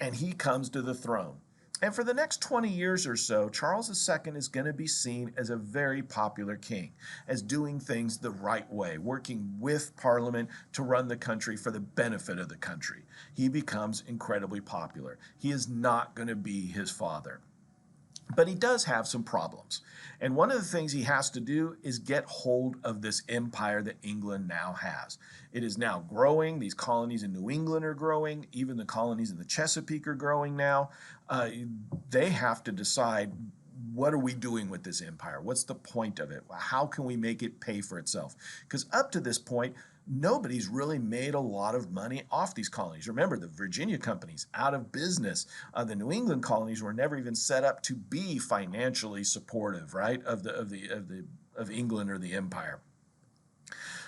And he comes to the throne. And for the next 20 years or so, Charles II is going to be seen as a very popular king, as doing things the right way, working with Parliament to run the country for the benefit of the country. He becomes incredibly popular. He is not going to be his father. But he does have some problems. And one of the things he has to do is get hold of this empire that England now has. It is now growing. These colonies in New England are growing. Even the colonies in the Chesapeake are growing now. They have to decide, what are we doing with this empire? What's the point of it? How can we make it pay for itself? Because up to this point, nobody's really made a lot of money off these colonies. Remember, the Virginia companies out of business. The New England colonies were never even set up to be financially supportive, right, of England or the empire.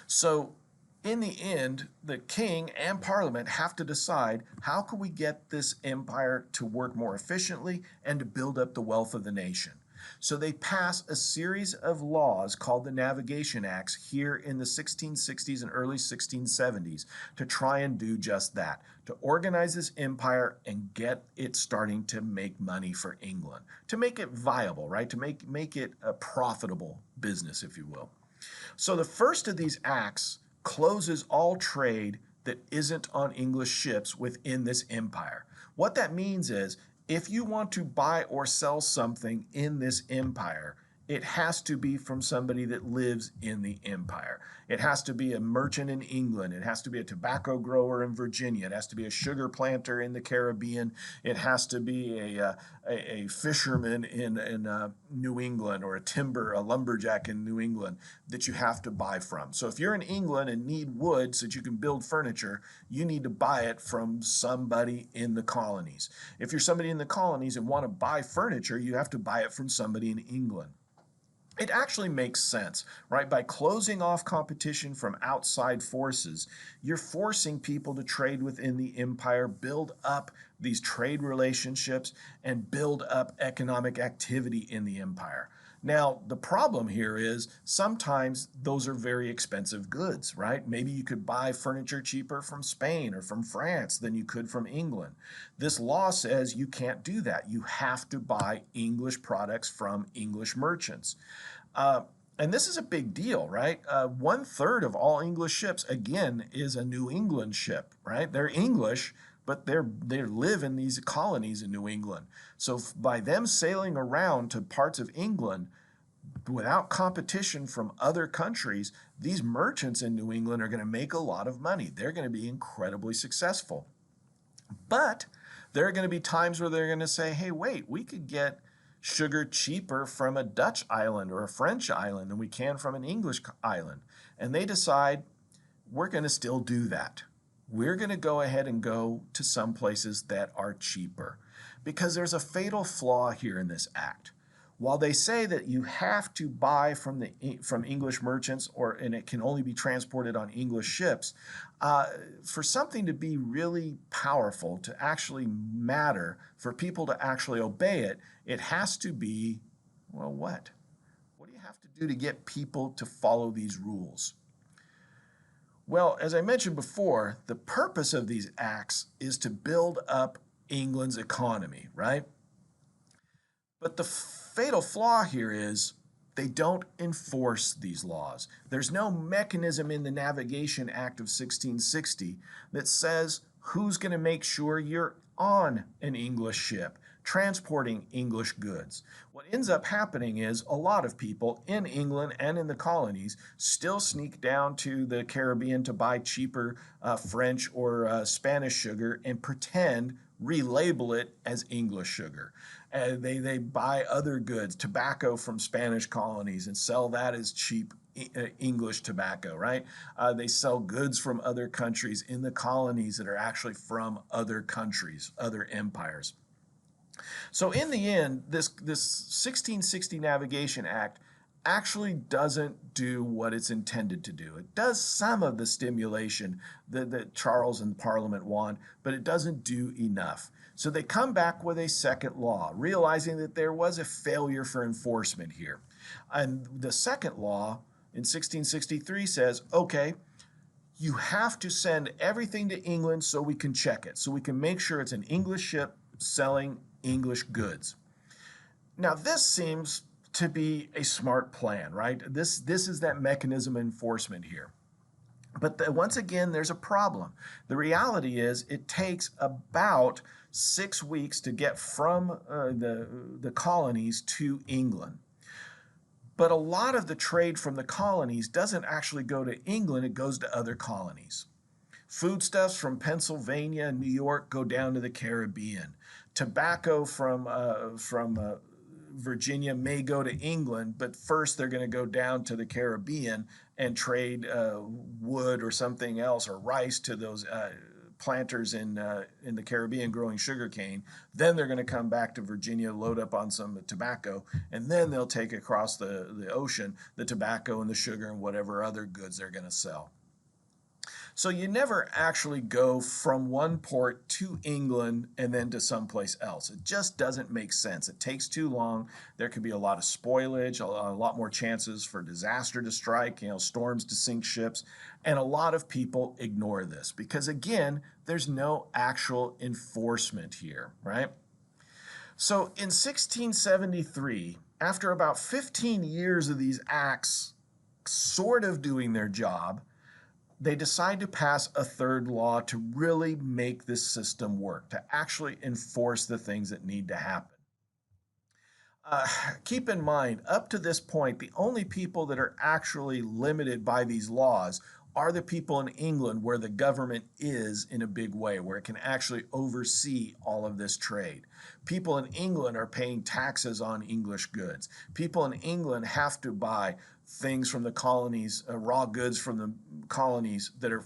So in the end, the king and Parliament have to decide, how can we get this empire to work more efficiently and to build up the wealth of the nation? So they pass a series of laws called the Navigation Acts here in the 1660s and early 1670s to try and do just that, to organize this empire and get it starting to make money for England, to make it viable, right? To make it a profitable business, if you will. So the first of these acts closes all trade that isn't on English ships within this empire. What that means is if you want to buy or sell something in this empire, it has to be from somebody that lives in the empire. It has to be a merchant in England. It has to be a tobacco grower in Virginia. It has to be a sugar planter in the Caribbean. It has to be a fisherman in New England, or a lumberjack in New England that you have to buy from. So if you're in England and need wood so that you can build furniture, you need to buy it from somebody in the colonies. If you're somebody in the colonies and want to buy furniture, you have to buy it from somebody in England. It actually makes sense, right? By closing off competition from outside forces, you're forcing people to trade within the empire, build up these trade relationships, and build up economic activity in the empire. Now, the problem here is sometimes those are very expensive goods, right? Maybe you could buy furniture cheaper from Spain or from France than you could from England. This law says you can't do that. You have to buy English products from English merchants. And this is a big deal, right? 1/3 of all English ships, again, is a New England ship, right? They're English, but they live in these colonies in New England. So by them sailing around to parts of England without competition from other countries, these merchants in New England are going to make a lot of money. They're going to be incredibly successful. But there are going to be times where they're going to say, hey, wait, we could get sugar cheaper from a Dutch island or a French island than we can from an English island. And they decide, we're going to still do that. We're going to go ahead and go to some places that are cheaper, because there's a fatal flaw here in this act. While they say that you have to buy from English merchants, and it can only be transported on English ships, for something to be really powerful, to actually matter, for people to actually obey it, it has to be, well, what? What do you have to do to get people to follow these rules? Well, as I mentioned before, the purpose of these acts is to build up England's economy, right? But the fatal flaw here is they don't enforce these laws. There's no mechanism in the Navigation Act of 1660 that says who's going to make sure you're on an English ship transporting English goods. What ends up happening is a lot of people in England and in the colonies still sneak down to the Caribbean to buy cheaper French or Spanish sugar and pretend, relabel it as English sugar. They buy other goods, tobacco from Spanish colonies, and sell that as cheap English tobacco, right? They sell goods from other countries in the colonies that are actually from other countries, other empires. So in the end, this 1660 Navigation Act actually doesn't do what it's intended to do. It does some of the stimulation that Charles and Parliament want, but it doesn't do enough. So they come back with a second law, realizing that there was a failure for enforcement here. And the second law in 1663 says, okay, you have to send everything to England so we can check it, so we can make sure it's an English ship selling English goods. Now, this seems to be a smart plan, right? This is that mechanism of enforcement here. But once again, there's a problem. The reality is it takes about 6 weeks to get from the colonies to England. But a lot of the trade from the colonies doesn't actually go to England, it goes to other colonies. Foodstuffs from Pennsylvania and New York go down to the Caribbean. Tobacco from Virginia may go to England, but first they're going to go down to the Caribbean and trade wood or something else, or rice, to those planters in the Caribbean growing sugarcane. Then they're going to come back to Virginia, load up on some tobacco, and then they'll take across the ocean the tobacco and the sugar and whatever other goods they're going to sell. So you never actually go from one port to England and then to someplace else. It just doesn't make sense. It takes too long. There could be a lot of spoilage, a lot more chances for disaster to strike, storms to sink ships. And a lot of people ignore this because, again, there's no actual enforcement here, right? So in 1673, after about 15 years of these acts sort of doing their job, they decide to pass a third law to really make this system work, to actually enforce the things that need to happen. Uh, Keep in mind, up to this point, the only people that are actually limited by these laws are the people in England where the government is in a big way, where it can actually oversee all of this trade. People in England are paying taxes on English goods. People in England have to buy things from the colonies, raw goods from the colonies that are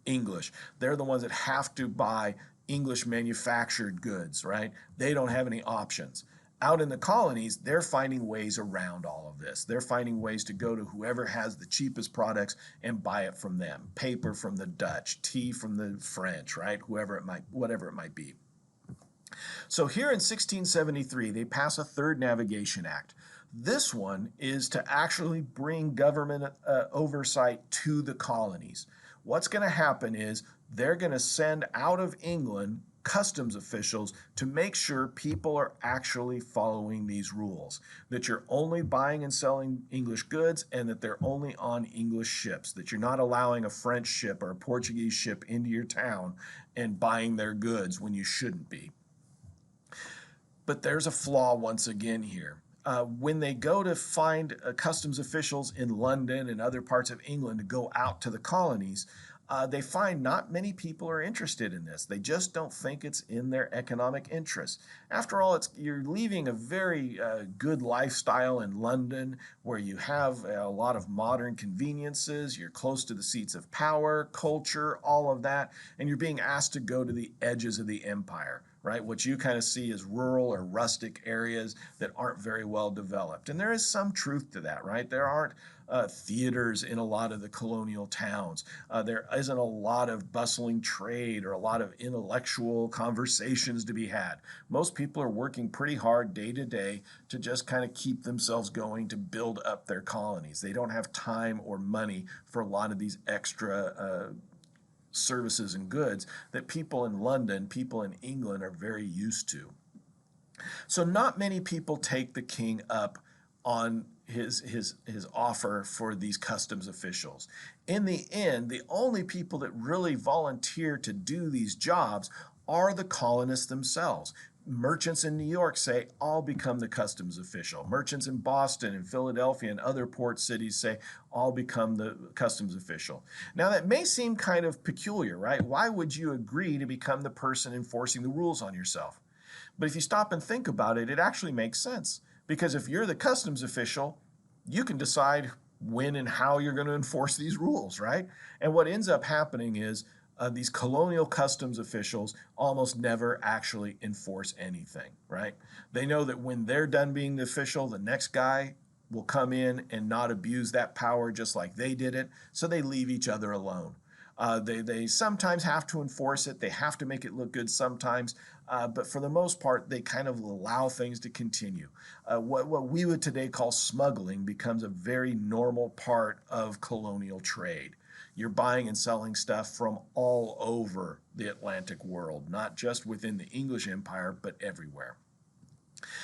English. They're the ones that have to buy English manufactured goods, right? They don't have any options. Out in the colonies, they're finding ways around all of this. They're finding ways to go to whoever has the cheapest products and buy it from them. Paper from the Dutch, tea from the French, right? Whatever it might be. So here in 1673, they pass a third navigation act. This one is to actually bring government oversight to the colonies. What's going to happen is they're going to send out of England customs officials to make sure people are actually following these rules, that you're only buying and selling English goods and that they're only on English ships, that you're not allowing a French ship or a Portuguese ship into your town and buying their goods when you shouldn't be. But there's a flaw once again here. When they go to find customs officials in London and other parts of England to go out to the colonies, they find not many people are interested in this. They just don't think it's in their economic interest. After all, you're leaving a very good lifestyle in London where you have a lot of modern conveniences, you're close to the seats of power, culture, all of that, and you're being asked to go to the edges of the empire. Right? What you kind of see as rural or rustic areas that aren't very well developed. And there is some truth to that, right? There aren't theaters in a lot of the colonial towns. There isn't a lot of bustling trade or a lot of intellectual conversations to be had. Most people are working pretty hard day to day to just kind of keep themselves going to build up their colonies. They don't have time or money for a lot of these extra services and goods that people in London, people in England are very used to. So not many people take the king up on his offer for these customs officials. In the end, the only people that really volunteer to do these jobs are the colonists themselves. Merchants in New York say, I'll become the customs official. Merchants in Boston and Philadelphia and other port cities say, I'll become the customs official. Now, that may seem kind of peculiar, right? Why would you agree to become the person enforcing the rules on yourself? But if you stop and think about it, it actually makes sense. Because if you're the customs official, you can decide when and how you're going to enforce these rules, right? And what ends up happening is these colonial customs officials almost never actually enforce anything, right? They know that when they're done being the official, the next guy will come in and not abuse that power just like they did it, so they leave each other alone. They sometimes have to enforce it. They have to make it look good sometimes. But for the most part, they kind of allow things to continue. What we would today call smuggling becomes a very normal part of colonial trade. You're buying and selling stuff from all over the Atlantic world, not just within the English Empire, but everywhere.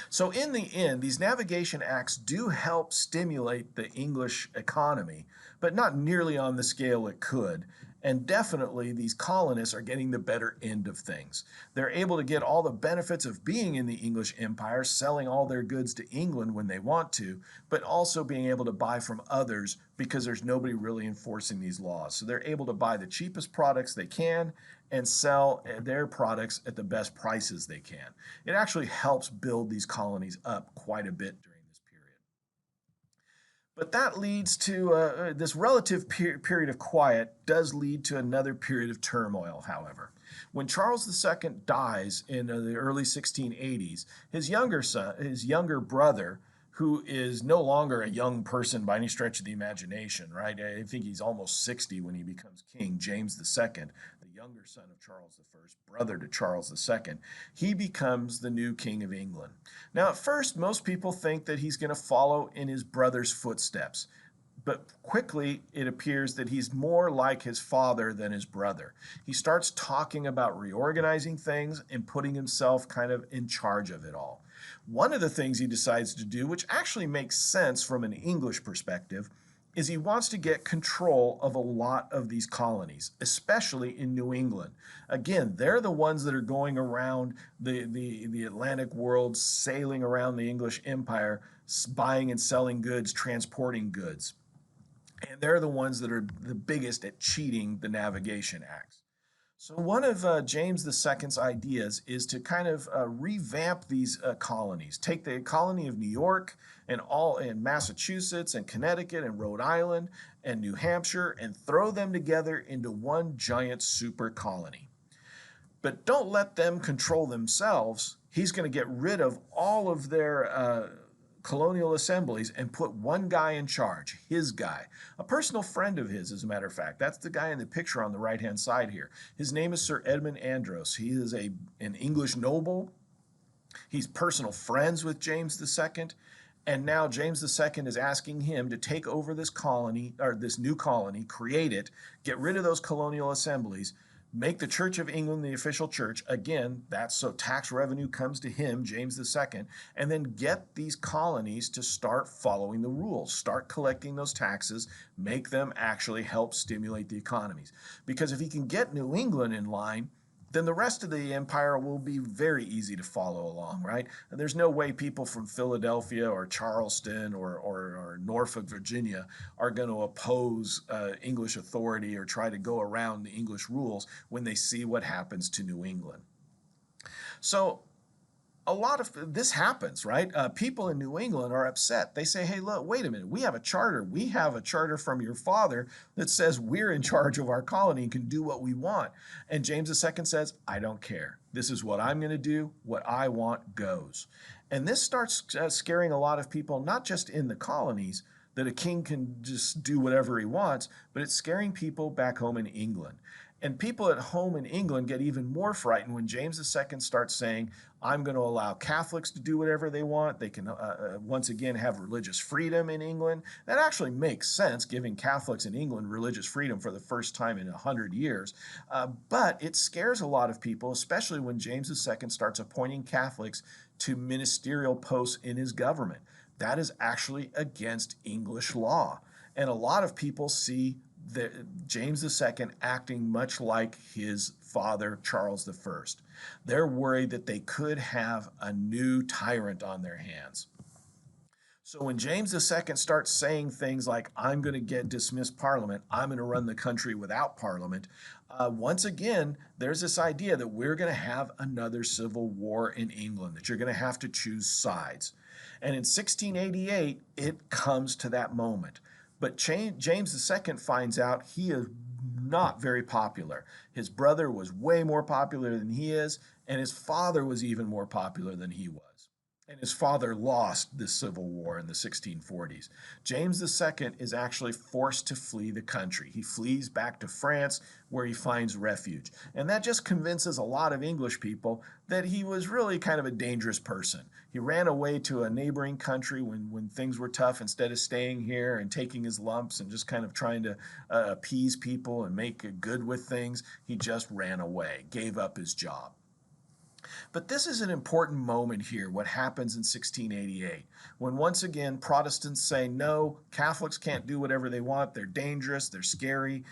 So in the end, these navigation acts do help stimulate the English economy, but not nearly on the scale it could. And definitely these colonists are getting the better end of things. They're able to get all the benefits of being in the English Empire, selling all their goods to England when they want to, but also being able to buy from others because there's nobody really enforcing these laws. So they're able to buy the cheapest products they can and sell their products at the best prices they can. It actually helps build these colonies up quite a bit during this period. But that leads to this relative period of quiet does lead to another period of turmoil, however. When Charles II dies in the early 1680s, his younger brother, who is no longer a young person by any stretch of the imagination, right? I think he's almost 60 when he becomes king, James II, the younger son of Charles I, brother to Charles II, he becomes the new king of England. Now, at first, most people think that he's going to follow in his brother's footsteps. But quickly, it appears that he's more like his father than his brother. He starts talking about reorganizing things and putting himself kind of in charge of it all. One of the things he decides to do, which actually makes sense from an English perspective, is he wants to get control of a lot of these colonies, especially in New England. Again, they're the ones that are going around the Atlantic world, sailing around the English Empire, buying and selling goods, transporting goods. And they're the ones that are the biggest at cheating the navigation acts. So one of James II's ideas is to kind of revamp these colonies. Take the colony of New York and all in Massachusetts and Connecticut and Rhode Island and New Hampshire and throw them together into one giant super colony. But don't let them control themselves. He's going to get rid of all of their colonial assemblies and put one guy in charge, his guy, a personal friend of his, as a matter of fact. That's the guy in the picture on the right-hand side here. His name is Sir Edmund Andros. He is an English noble. He's personal friends with James II. And now James II is asking him to take over this colony, or this new colony, create it, get rid of those colonial assemblies, make the Church of England the official church. Again, that's so tax revenue comes to him, James II, and then get these colonies to start following the rules, start collecting those taxes, make them actually help stimulate the economies. Because if he can get New England in line, then the rest of the empire will be very easy to follow along, right? And there's no way people from Philadelphia or Charleston or Norfolk, Virginia are going to oppose English authority or try to go around the English rules when they see what happens to New England. So a lot of this happens, right? People in New England are upset. They say, hey, look, wait a minute. We have a charter. We have a charter from your father that says we're in charge of our colony and can do what we want. And James II says, I don't care. This is what I'm going to do. What I want goes. And this starts scaring a lot of people, not just in the colonies, that a king can just do whatever he wants, but it's scaring people back home in England. And people at home in England get even more frightened when James II starts saying, I'm going to allow Catholics to do whatever they want. They can once again have religious freedom in England. That actually makes sense, giving Catholics in England religious freedom for the first time in 100 years. But it scares a lot of people, especially when James II starts appointing Catholics to ministerial posts in his government. That is actually against English law. And a lot of people see James II acting much like his father, Charles I. They're worried that they could have a new tyrant on their hands. So when James II starts saying things like, I'm going to dismiss Parliament, I'm going to run the country without Parliament, once again, there's this idea that we're going to have another civil war in England, that you're going to have to choose sides. And in 1688, it comes to that moment. But James II finds out he is not very popular. His brother was way more popular than he is, and his father was even more popular than he was. And his father lost this civil war in the 1640s. James II is actually forced to flee the country. He flees back to France, where he finds refuge. And that just convinces a lot of English people that he was really kind of a dangerous person. He ran away to a neighboring country when things were tough. Instead of staying here and taking his lumps and just kind of trying to appease people and make good with things, he just ran away, gave up his job. But this is an important moment here, what happens in 1688, when once again Protestants say, no, Catholics can't do whatever they want, they're dangerous, they're scary.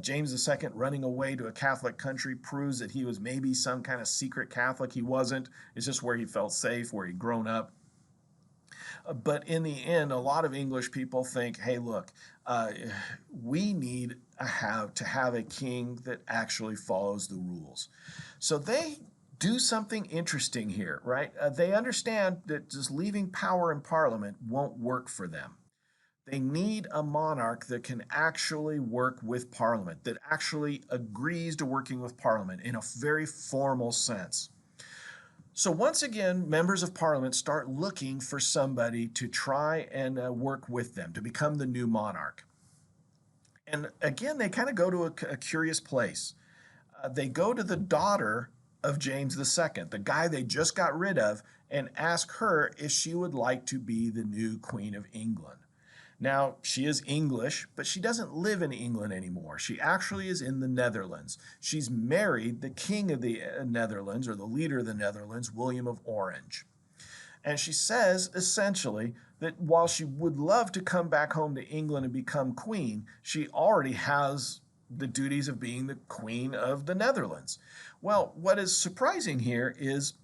James II running away to a Catholic country proves that he was maybe some kind of secret Catholic. He wasn't. It's just where he felt safe, where he'd grown up. But in the end, a lot of English people think, hey, look, we need to have a king that actually follows the rules. So they do something interesting here, right? They understand that just leaving power in Parliament won't work for them. They need a monarch that can actually work with Parliament, that actually agrees to working with Parliament in a very formal sense. So once again, members of Parliament start looking for somebody to try and work with them, to become the new monarch. And again, they kind of go to a curious place. They go to the daughter of James II, the guy they just got rid of, and ask her if she would like to be the new Queen of England. Now, she is English, but she doesn't live in England anymore. She actually is in the Netherlands. She's married the King of the Netherlands, or the leader of the Netherlands, William of Orange. And she says, essentially, that while she would love to come back home to England and become queen, she already has the duties of being the queen of the Netherlands. Well, what is surprising here is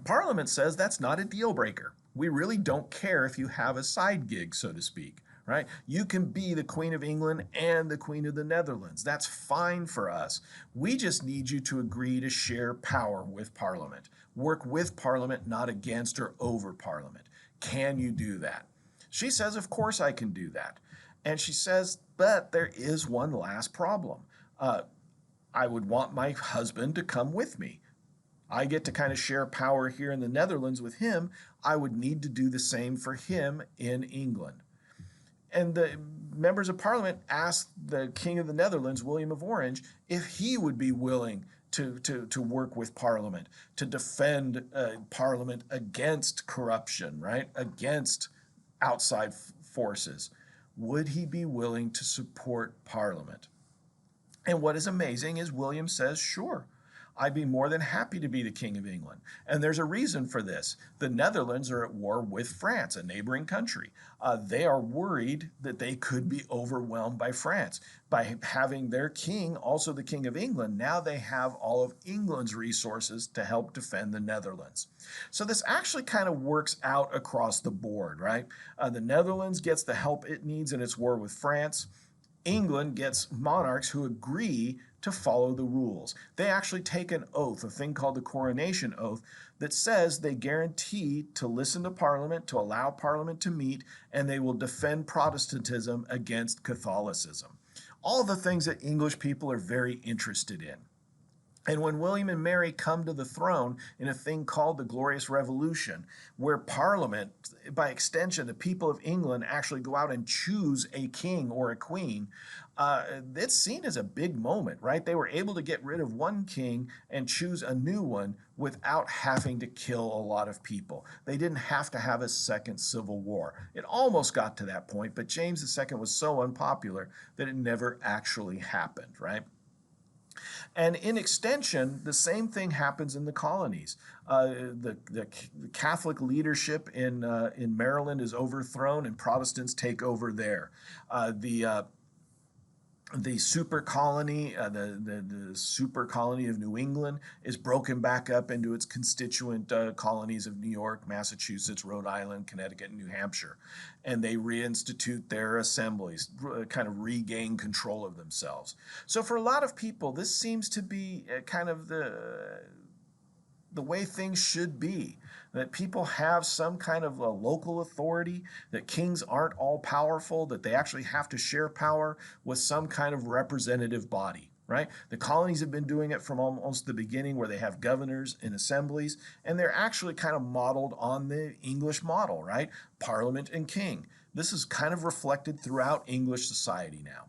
Parliament says that's not a deal breaker. We really don't care if you have a side gig, so to speak, right? You can be the Queen of England and the Queen of the Netherlands. That's fine for us. We just need you to agree to share power with Parliament. Work with Parliament, not against or over Parliament. Can you do that? She says, of course I can do that. And she says, but there is one last problem. I would want my husband to come with me. I get to kind of share power here in the Netherlands with him. I would need to do the same for him in England. And the members of Parliament asked the King of the Netherlands, William of Orange, if he would be willing to work with Parliament, to defend Parliament against corruption, right? Against outside forces. Would he be willing to support Parliament? And what is amazing is William says, sure. I'd be more than happy to be the King of England. And there's a reason for this. The Netherlands are at war with France, a neighboring country. They are worried that they could be overwhelmed by France. By having their king, also the King of England, now they have all of England's resources to help defend the Netherlands. So this actually kind of works out across the board, right? The Netherlands gets the help it needs in its war with France. England gets monarchs who agree to follow the rules. They actually take an oath, a thing called the coronation oath, that says they guarantee to listen to Parliament, to allow Parliament to meet, and they will defend Protestantism against Catholicism. All the things that English people are very interested in. And when William and Mary come to the throne in a thing called the Glorious Revolution, where Parliament, by extension, the people of England actually go out and choose a king or a queen, it's seen as a big moment, right? They were able to get rid of one king and choose a new one without having to kill a lot of people. They didn't have to have a second civil war. It almost got to that point, but James II was so unpopular that it never actually happened, right? And in extension, the same thing happens in the colonies. The Catholic leadership in Maryland is overthrown and Protestants take over there. The super colony, the super colony of New England is broken back up into its constituent colonies of New York, Massachusetts, Rhode Island, Connecticut, and New Hampshire. And they reinstitute their assemblies, kind of regain control of themselves. So for a lot of people, this seems to be kind of the way things should be, that people have some kind of a local authority, that kings aren't all powerful, that they actually have to share power with some kind of representative body, right? The colonies have been doing it from almost the beginning, where they have governors and assemblies, and they're actually kind of modeled on the English model, right? Parliament and king. This is kind of reflected throughout English society now.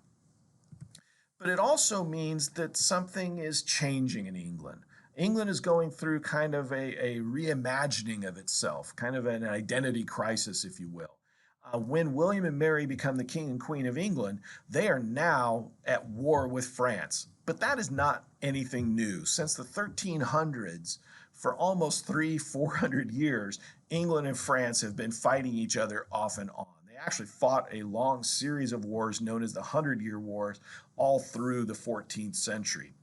But it also means that something is changing in England. England is going through kind of a reimagining of itself, kind of an identity crisis, if you will. When William and Mary become the King and Queen of England, they are now at war with France. But that is not anything new. Since the 1300s, for almost 400 years, England and France have been fighting each other off and on. They actually fought a long series of wars known as the 100-Year Wars all through the 14th century.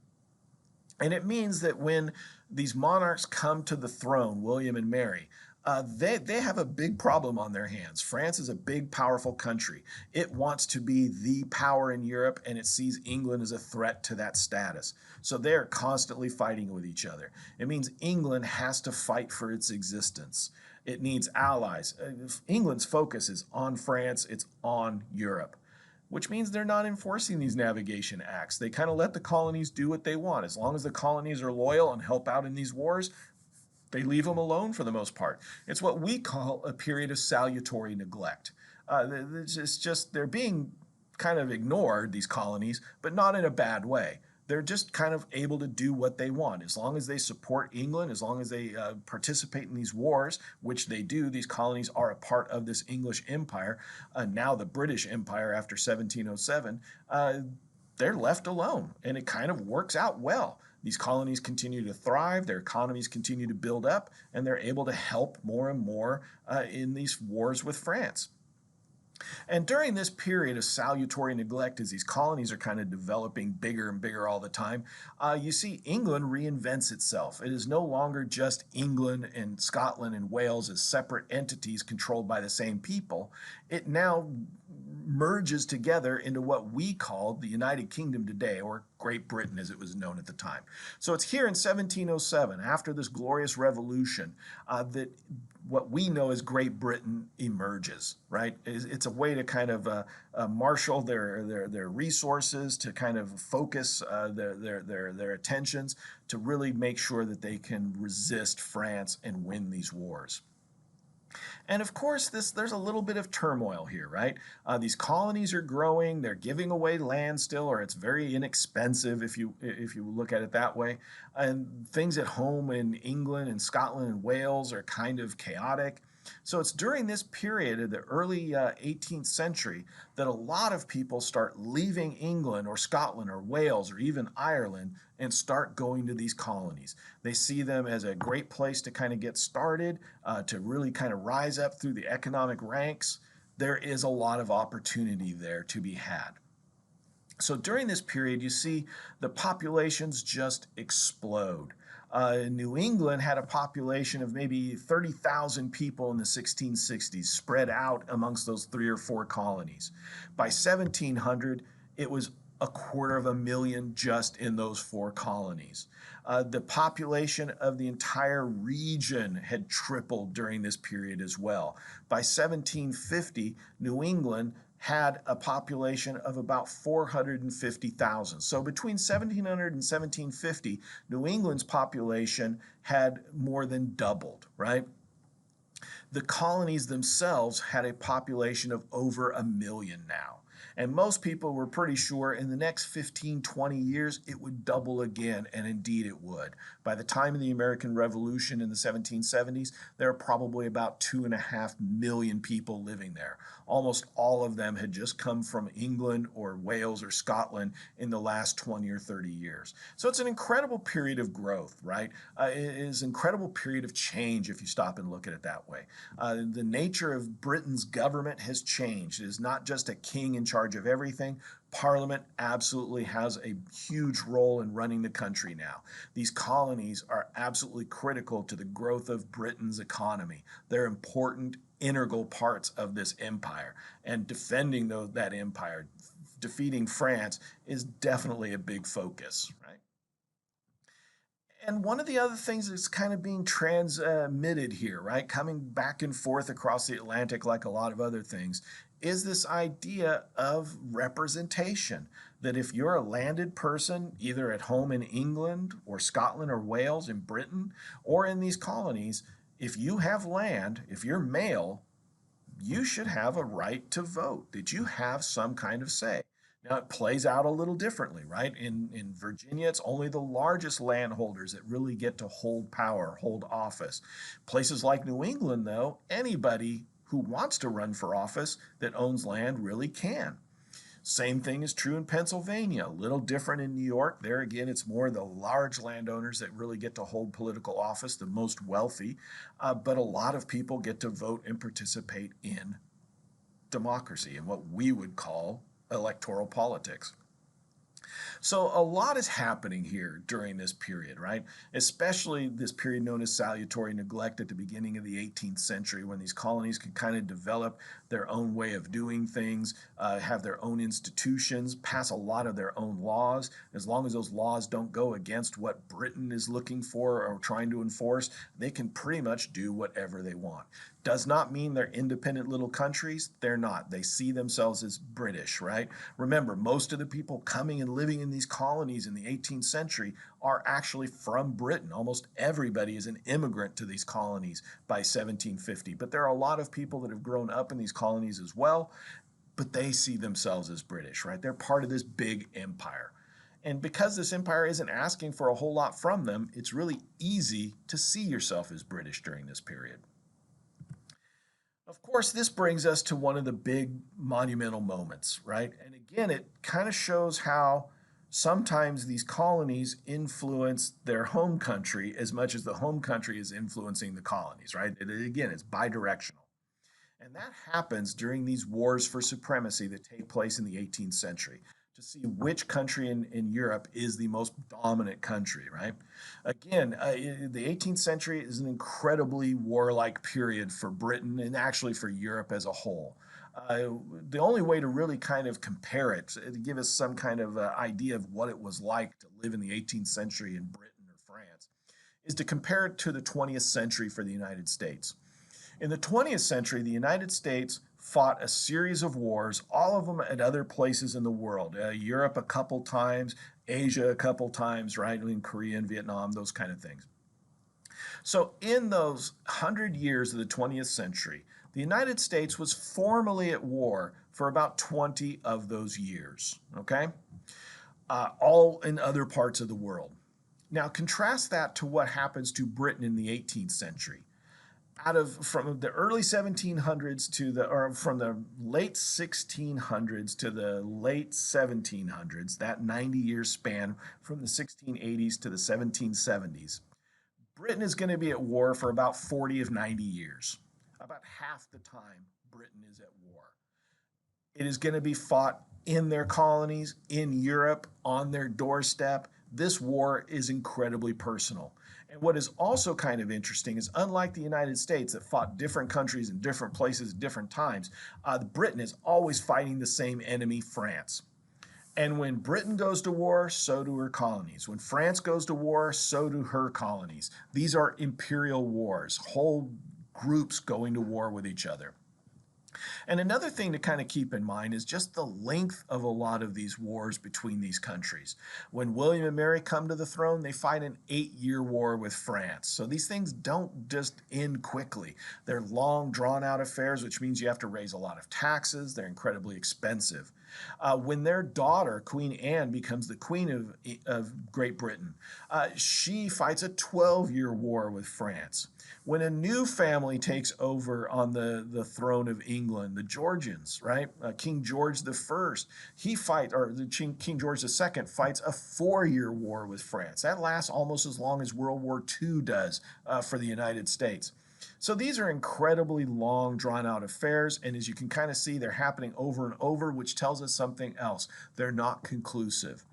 And it means that when these monarchs come to the throne, William and Mary, they have a big problem on their hands. France is a big, powerful country. It wants to be the power in Europe, and it sees England as a threat to that status. So they're constantly fighting with each other. It means England has to fight for its existence. It needs allies. England's focus is on France. It's on Europe, which means they're not enforcing these navigation acts. They kind of let the colonies do what they want. As long as the colonies are loyal and help out in these wars, they leave them alone for the most part. It's what we call a period of salutary neglect. It's just they're being kind of ignored, these colonies, but not in a bad way. They're just kind of able to do what they want. As long as they support England, as long as they participate in these wars, which they do, these colonies are a part of this English empire, now the British Empire after 1707, they're left alone, and it kind of works out well. These colonies continue to thrive, their economies continue to build up, and they're able to help more and more in these wars with France. And during this period of salutary neglect, as these colonies are kind of developing bigger and bigger all the time, you see England reinvents itself. It is no longer just England and Scotland and Wales as separate entities controlled by the same people. It now merges together into what we call the United Kingdom today, or Great Britain as it was known at the time. So it's here in 1707, after this glorious revolution, that what we know as Great Britain emerges, right? It's a way to kind of marshal their resources, to kind of focus their attentions, to really make sure that they can resist France and win these wars. And of course, there's a little bit of turmoil here, right? These colonies are growing; they're giving away land still, or it's very inexpensive if you look at it that way. And things at home in England and Scotland and Wales are kind of chaotic. So it's during this period of the early 18th century that a lot of people start leaving England or Scotland or Wales or even Ireland and start going to these colonies. They see them as a great place to kind of get started, to really kind of rise up through the economic ranks. There is a lot of opportunity there to be had. So during this period, you see the populations just explode. New England had a population of maybe 30,000 people in the 1660s, spread out amongst those 3 or 4 colonies. By 1700, it was 250,000 just in those 4 colonies. The population of the entire region had tripled during this period as well. By 1750, New England had a population of about 450,000. So between 1700 and 1750, New England's population had more than doubled, right? The colonies themselves had a population of over 1 million now. And most people were pretty sure in the next 15, 20 years, it would double again, and indeed it would. By the time of the American Revolution in the 1770s, there are probably about 2.5 million people living there. Almost all of them had just come from England or Wales or Scotland in the last 20 or 30 years. So it's an incredible period of growth, right? It is an incredible period of change if you stop and look at it that way. The nature of Britain's government has changed. It is not just a king in charge of everything. Parliament absolutely has a huge role in running the country now. These colonies are absolutely critical to the growth of Britain's economy. They're important, integral parts of this empire. And defending that empire, defeating France, is definitely a big focus, right? And one of the other things that's kind of being transmitted here, right, coming back and forth across the Atlantic like a lot of other things, is this idea of representation. That if you're a landed person, either at home in England or Scotland or Wales, in Britain, or in these colonies, if you have land, if you're male, you should have a right to vote, that you have some kind of say. Now, it plays out a little differently, right? In Virginia, it's only the largest landholders that really get to hold power, hold office. Places like New England, though, anybody who wants to run for office that owns land really can. Same thing is true in Pennsylvania, a little different in New York. There again, it's more the large landowners that really get to hold political office, the most wealthy, but a lot of people get to vote and participate in democracy, in what we would call electoral politics. So a lot is happening here during this period, right? Especially this period known as salutary neglect at the beginning of the 18th century, when these colonies could kind of develop their own way of doing things, have their own institutions, pass a lot of their own laws. As long as those laws don't go against what Britain is looking for or trying to enforce, they can pretty much do whatever they want. Does not mean they're independent little countries. They're not. They see themselves as British, right? Remember, most of the people coming and living in these colonies in the 18th century are actually from Britain. Almost everybody is an immigrant to these colonies by 1750. But there are a lot of people that have grown up in these colonies as well, but they see themselves as British, right? They're part of this big empire. And because this empire isn't asking for a whole lot from them, it's really easy to see yourself as British during this period. Of course, this brings us to one of the big monumental moments, right? And again, it kind of shows how sometimes these colonies influence their home country as much as the home country is influencing the colonies, right? Again, it's bidirectional. And that happens during these wars for supremacy that take place in the 18th century to see which country in Europe is the most dominant country, right? Again, the 18th century is an incredibly warlike period for Britain and actually for Europe as a whole. Uh, the only way to really kind of compare it, to give us some kind of idea of what it was like to live in the 18th century in Britain or France, is to compare it to the 20th century for the United States. In the 20th century, the United States fought a series of wars, all of them at other places in the world. Europe a couple times, Asia a couple times, right? In Korea and Vietnam, those kind of things. So, in those 100 years of the 20th century, the United States was formally at war for about 20 of those years, okay? All in other parts of the world. Now, contrast that to what happens to Britain in the 18th century. From the early 1700s to the or from the late 1600s to the late 1700s, that 90-year span from the 1680s to the 1770s, Britain is going to be at war for about 40 of 90 years. About half the time Britain is at war. It is going to be fought in their colonies, in Europe, on their doorstep. This war is incredibly personal. And what is also kind of interesting is, unlike the United States that fought different countries in different places at different times, Britain is always fighting the same enemy, France. And when Britain goes to war, so do her colonies. When France goes to war, so do her colonies. These are imperial wars, whole groups going to war with each other. And another thing to kind of keep in mind is just the length of a lot of these wars between these countries. When William and Mary come to the throne, they fight an 8-year war with France. So these things don't just end quickly. They're long, drawn out affairs, which means you have to raise a lot of taxes. They're incredibly expensive. When their daughter, Queen Anne, becomes the Queen of Great Britain, she fights a 12-year war with France. When a new family takes over on the throne of England, the Georgians, right? King George the First, King George the Second fights a 4-year war with France. That lasts almost as long as World War II does for the United States. So these are incredibly long, drawn-out affairs, and as you can kind of see, they're happening over and over, which tells us something else. They're not conclusive.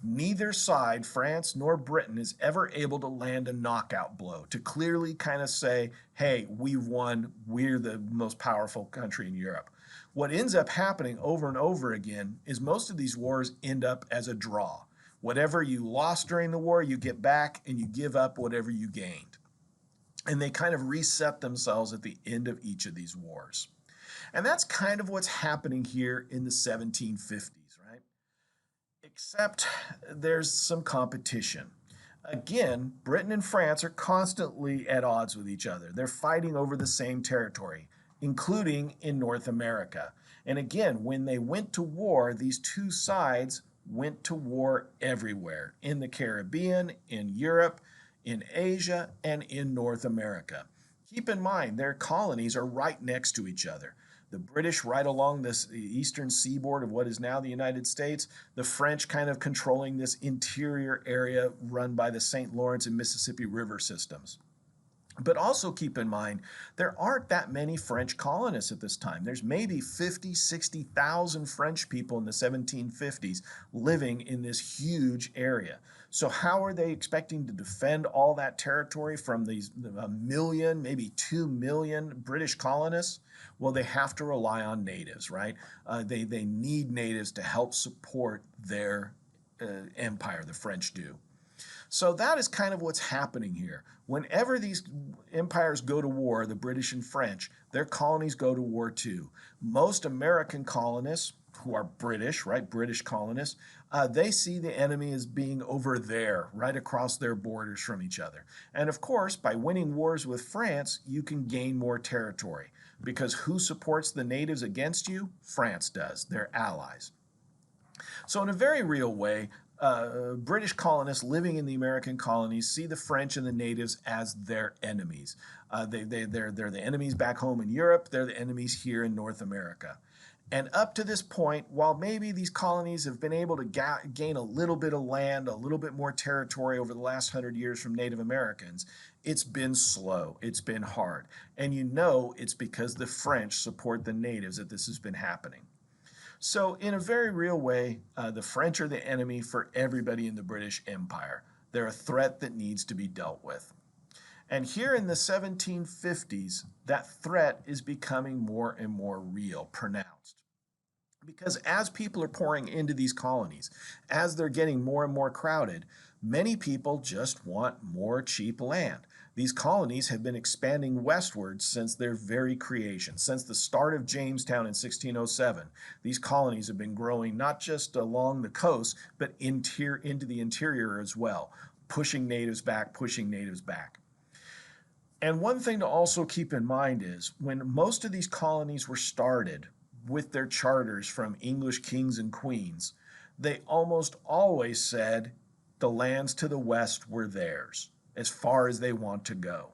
Neither side, France nor Britain, is ever able to land a knockout blow to clearly kind of say, hey, we've won, we're the most powerful country in Europe. What ends up happening over and over again is most of these wars end up as a draw. Whatever you lost during the war, you get back and you give up whatever you gained. And they kind of reset themselves at the end of each of these wars. And that's kind of what's happening here in the 1750s, right? Except there's some competition. Again, Britain and France are constantly at odds with each other. They're fighting over the same territory, including in North America. And again, when they went to war, these two sides went to war everywhere, in the Caribbean, in Europe, in Asia, and in North America. Keep in mind, their colonies are right next to each other. The British right along this eastern seaboard of what is now the United States, the French kind of controlling this interior area run by the St. Lawrence and Mississippi River systems. But also keep in mind, there aren't that many French colonists at this time. There's maybe 50, 60,000 French people in the 1750s living in this huge area. So how are they expecting to defend all that territory from these 1 million, maybe 2 million British colonists? Well, they have to rely on natives, right? They need natives to help support their empire, the French do. So that is kind of what's happening here. Whenever these empires go to war, the British and French, their colonies go to war too. Most American colonists, who are British, right, British colonists, they see the enemy as being over there, right across their borders from each other. And of course, by winning wars with France, you can gain more territory. Because who supports the natives against you? France does. They're allies. So in a very real way, British colonists living in the American colonies see the French and the natives as their enemies. They're the enemies back home in Europe. They're the enemies here in North America. And up to this point, while maybe these colonies have been able to gain a little bit of land, a little bit more territory over the last 100 years from Native Americans, it's been slow, it's been hard. And you know it's because the French support the natives that this has been happening. So in a very real way, the French are the enemy for everybody in the British Empire. They're a threat that needs to be dealt with. And here in the 1750s, that threat is becoming more and more real, pronounced. Because as people are pouring into these colonies, as they're getting more and more crowded, many people just want more cheap land. These colonies have been expanding westward since their very creation. Since the start of Jamestown in 1607, these colonies have been growing not just along the coast, but into the interior as well, pushing natives back, pushing natives back. And one thing to also keep in mind is when most of these colonies were started with their charters from English kings and queens, they almost always said the lands to the west were theirs as far as they want to go.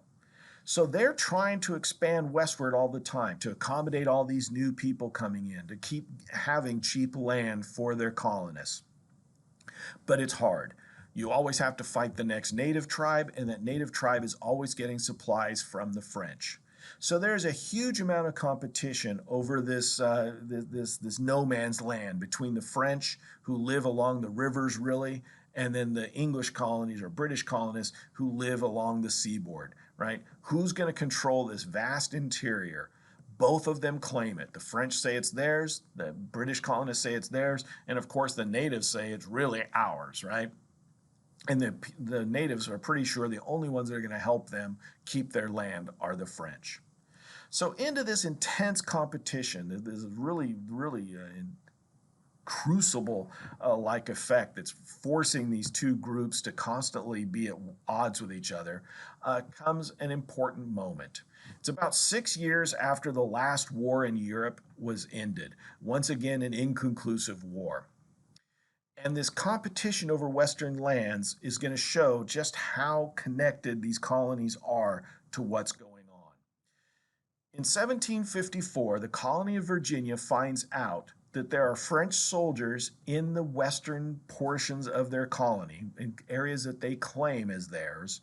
So they're trying to expand westward all the time to accommodate all these new people coming in, to keep having cheap land for their colonists. But it's hard. You always have to fight the next native tribe, and that native tribe is always getting supplies from the French. So there's a huge amount of competition over this no man's land between the French, who live along the rivers really, and then the English colonies or British colonists who live along the seaboard, right? Who's going to control this vast interior? Both of them claim it. The French say it's theirs, the British colonists say it's theirs, and of course the natives say it's really ours, right? And the natives are pretty sure the only ones that are going to help them keep their land are the French. So into this intense competition, this is really crucible-like effect that's forcing these two groups to constantly be at odds with each other, comes an important moment. It's about 6 years after the last war in Europe was ended, once again an inconclusive war. And this competition over Western lands is going to show just how connected these colonies are to what's going on. In 1754, the colony of Virginia finds out that there are French soldiers in the western portions of their colony, in areas that they claim as theirs,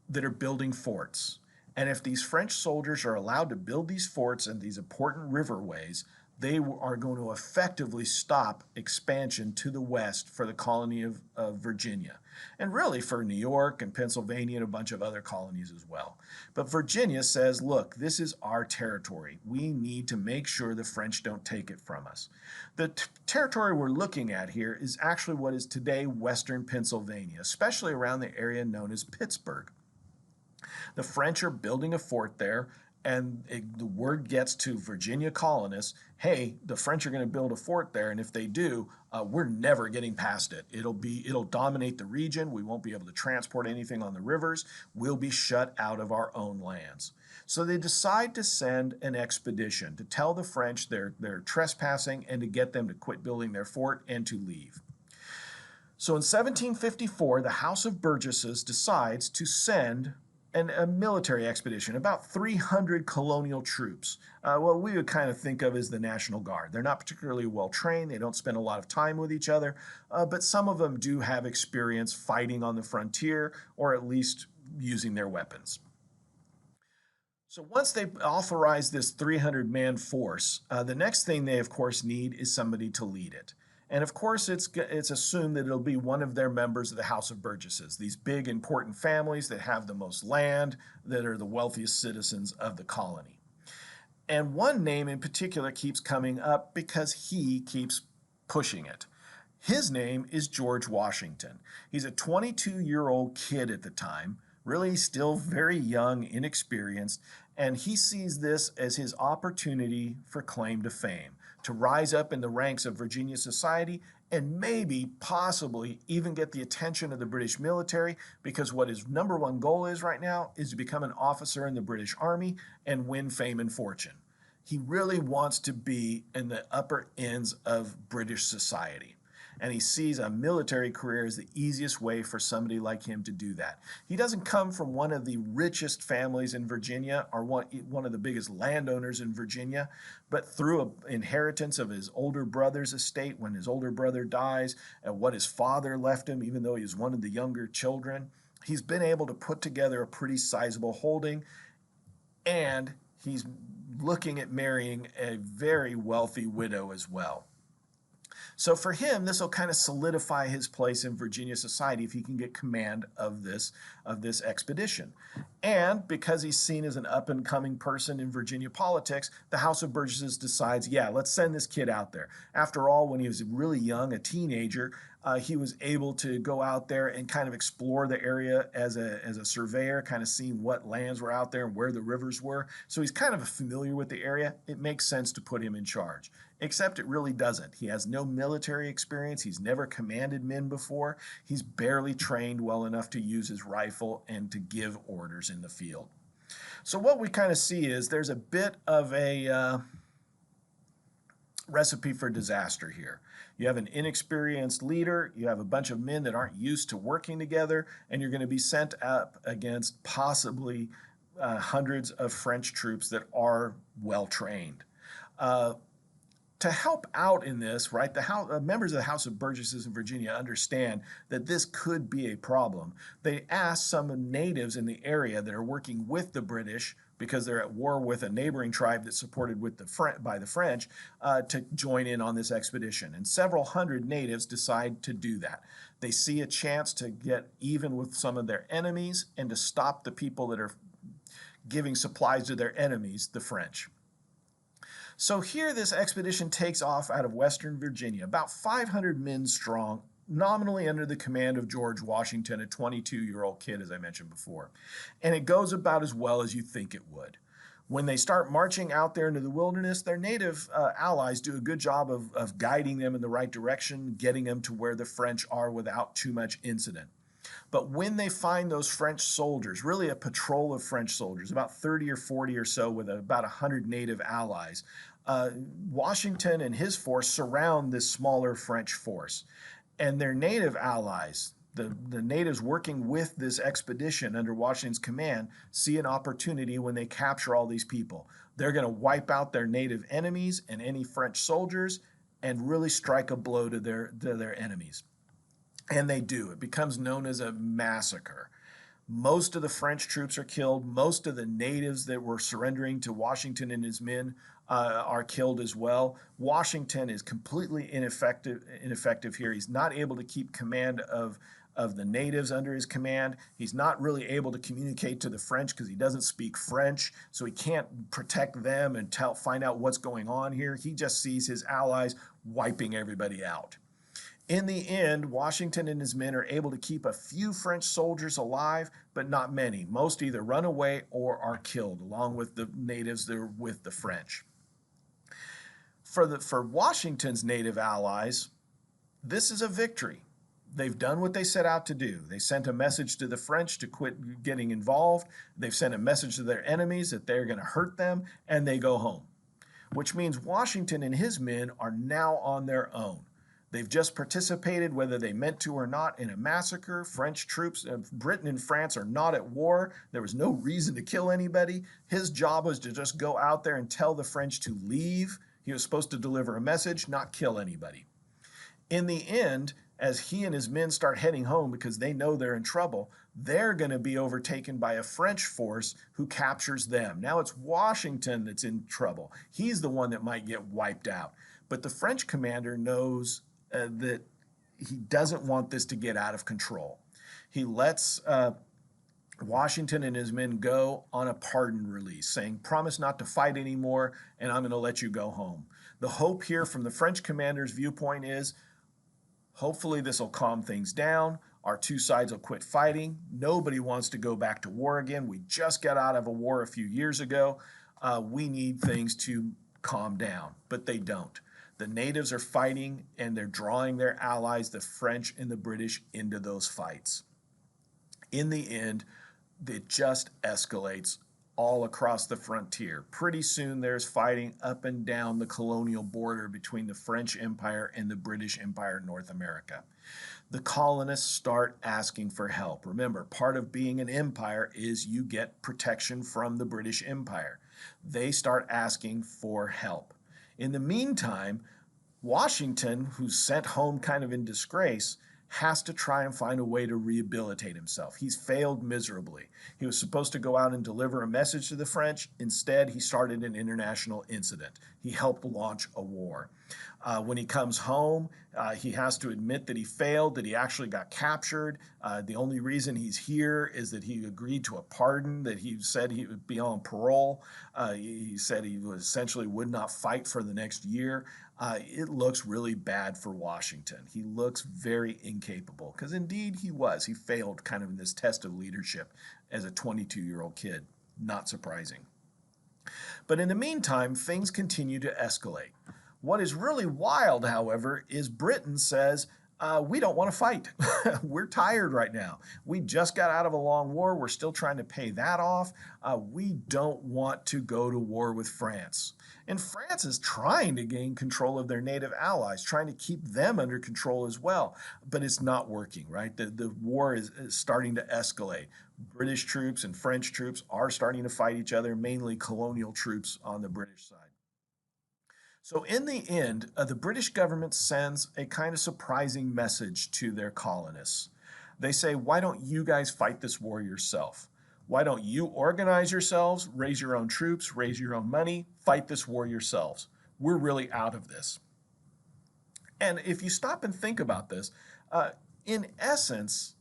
that are building forts. And if these French soldiers are allowed to build these forts in these important riverways, they are going to effectively stop expansion to the west for the colony of Virginia, and really for New York and Pennsylvania and a bunch of other colonies as well. But Virginia says, look, this is our territory. We need to make sure the French don't take it from us. The territory we're looking at here is actually what is today western Pennsylvania, especially around the area known as Pittsburgh. The French are building a fort there, and the word gets to Virginia colonists, hey, the French are going to build a fort there, and if they do, we're never getting past it. It'll dominate the region. We won't be able to transport anything on the rivers. We'll be shut out of our own lands. So they decide to send an expedition to tell the French they're trespassing and to get them to quit building their fort and to leave. So in 1754, the House of Burgesses decides to send a military expedition, about 300 colonial troops, what we would kind of think of as the National Guard. They're not particularly well trained, they don't spend a lot of time with each other, but some of them do have experience fighting on the frontier, or at least using their weapons. So once they authorize this 300-man force, the next thing they of course need is somebody to lead it. And of course, it's assumed that it'll be one of their members of the House of Burgesses, these big, important families that have the most land, that are the wealthiest citizens of the colony. And one name in particular keeps coming up because he keeps pushing it. His name is George Washington. He's a 22-year-old kid at the time, really still very young, inexperienced, and he sees this as his opportunity for claim to fame, to rise up in the ranks of Virginia society and maybe, possibly, even get the attention of the British military, because what his number one goal is right now is to become an officer in the British Army and win fame and fortune. He really wants to be in the upper ends of British society. and he sees a military career as the easiest way for somebody like him to do that. He doesn't come from one of the richest families in Virginia or one of the biggest landowners in Virginia, but through an inheritance of his older brother's estate when his older brother dies and what his father left him, even though he was one of the younger children, he's been able to put together a pretty sizable holding, and he's looking at marrying a very wealthy widow as well. So for him, this will kind of solidify his place in Virginia society if he can get command of this expedition. And because he's seen as an up-and-coming person in Virginia politics, the House of Burgesses decides, yeah, let's send this kid out there. After all, when he was really young, a teenager, he was able to go out there and kind of explore the area as a surveyor, kind of seeing what lands were out there and where the rivers were. So he's kind of familiar with the area. It makes sense to put him in charge. Except it really doesn't. He has no military experience. He's never commanded men before. He's barely trained well enough to use his rifle and to give orders in the field. So what we kind of see is there's a bit of a recipe for disaster here. You have an inexperienced leader, you have a bunch of men that aren't used to working together, and you're going to be sent up against possibly hundreds of French troops that are well trained. To help out in this, right, the members of the House of Burgesses in Virginia understand that this could be a problem. They asked some natives in the area that are working with the British, because they're at war with a neighboring tribe that's supported by the French, to join in on this expedition. And several hundred natives decide to do that. They see a chance to get even with some of their enemies and to stop the people that are giving supplies to their enemies, the French. So here this expedition takes off out of Western Virginia, about 500 men strong, nominally under the command of George Washington, a 22-year-old kid, as I mentioned before. And it goes about as well as you think it would. When they start marching out there into the wilderness, their native allies do a good job of guiding them in the right direction, getting them to where the French are without too much incident. But when they find those French soldiers, really a patrol of French soldiers, about 30 or 40 or so with about 100 native allies, Washington and his force surround this smaller French force. And their native allies, the natives working with this expedition under Washington's command, see an opportunity when they capture all these people. They're going to wipe out their native enemies and any French soldiers and really strike a blow to their enemies. And they do. It becomes known as a massacre. Most of the French troops are killed. Most of the natives that were surrendering to Washington and his men are killed as well. Washington is completely ineffective here. He's not able to keep command of the natives under his command. He's not really able to communicate to the French because he doesn't speak French, so he can't protect them and find out what's going on here. He just sees his allies wiping everybody out. In the end, Washington and his men are able to keep a few French soldiers alive, but not many. Most either run away or are killed, along with the natives that are with the French. For Washington's native allies, this is a victory. They've done what they set out to do. They sent a message to the French to quit getting involved. They've sent a message to their enemies that they're going to hurt them, and they go home. Which means Washington and his men are now on their own. They've just participated, whether they meant to or not, in a massacre. French troops, Britain and France are not at war. There was no reason to kill anybody. His job was to just go out there and tell the French to leave. He was supposed to deliver a message, not kill anybody. In the end, as he and his men start heading home because they know they're in trouble, they're going to be overtaken by a French force who captures them. Now it's Washington that's in trouble. He's the one that might get wiped out. But the French commander knows that he doesn't want this to get out of control. He lets Washington and his men go on a pardon release, saying, promise not to fight anymore, and I'm going to let you go home. The hope here from the French commander's viewpoint is, hopefully this will calm things down. Our two sides will quit fighting. Nobody wants to go back to war again. We just got out of a war a few years ago. We need things to calm down, but they don't. The natives are fighting, and they're drawing their allies, the French and the British, into those fights. In the end, it just escalates all across the frontier. Pretty soon there's fighting up and down the colonial border between the French Empire and the British Empire in North America. The colonists start asking for help. Remember, part of being an empire is you get protection from the British Empire. They start asking for help. In the meantime, Washington, who's sent home kind of in disgrace, has to try and find a way to rehabilitate himself. He's failed miserably. He was supposed to go out and deliver a message to the French. Instead, he started an international incident. He helped launch a war. When he comes home, he has to admit that he failed, that he actually got captured. The only reason he's here is that he agreed to a pardon, that he said he would be on parole. He said he essentially would not fight for the next year. It looks really bad for Washington. He looks very incapable, because indeed he was. He failed kind of in this test of leadership as a 22-year-old kid. Not surprising. But in the meantime, things continue to escalate. What is really wild, however, is Britain says, we don't want to fight. We're tired right now. We just got out of a long war. We're still trying to pay that off. We don't want to go to war with France. And France is trying to gain control of their native allies, trying to keep them under control as well. But it's not working, right? The war is starting to escalate. British troops and French troops are starting to fight each other, mainly colonial troops on the British side. So in the end, the British government sends a kind of surprising message to their colonists. They say, why don't you guys fight this war yourself? Why don't you organize yourselves, raise your own troops, raise your own money, fight this war yourselves? We're really out of this. And if you stop and think about this, in essence,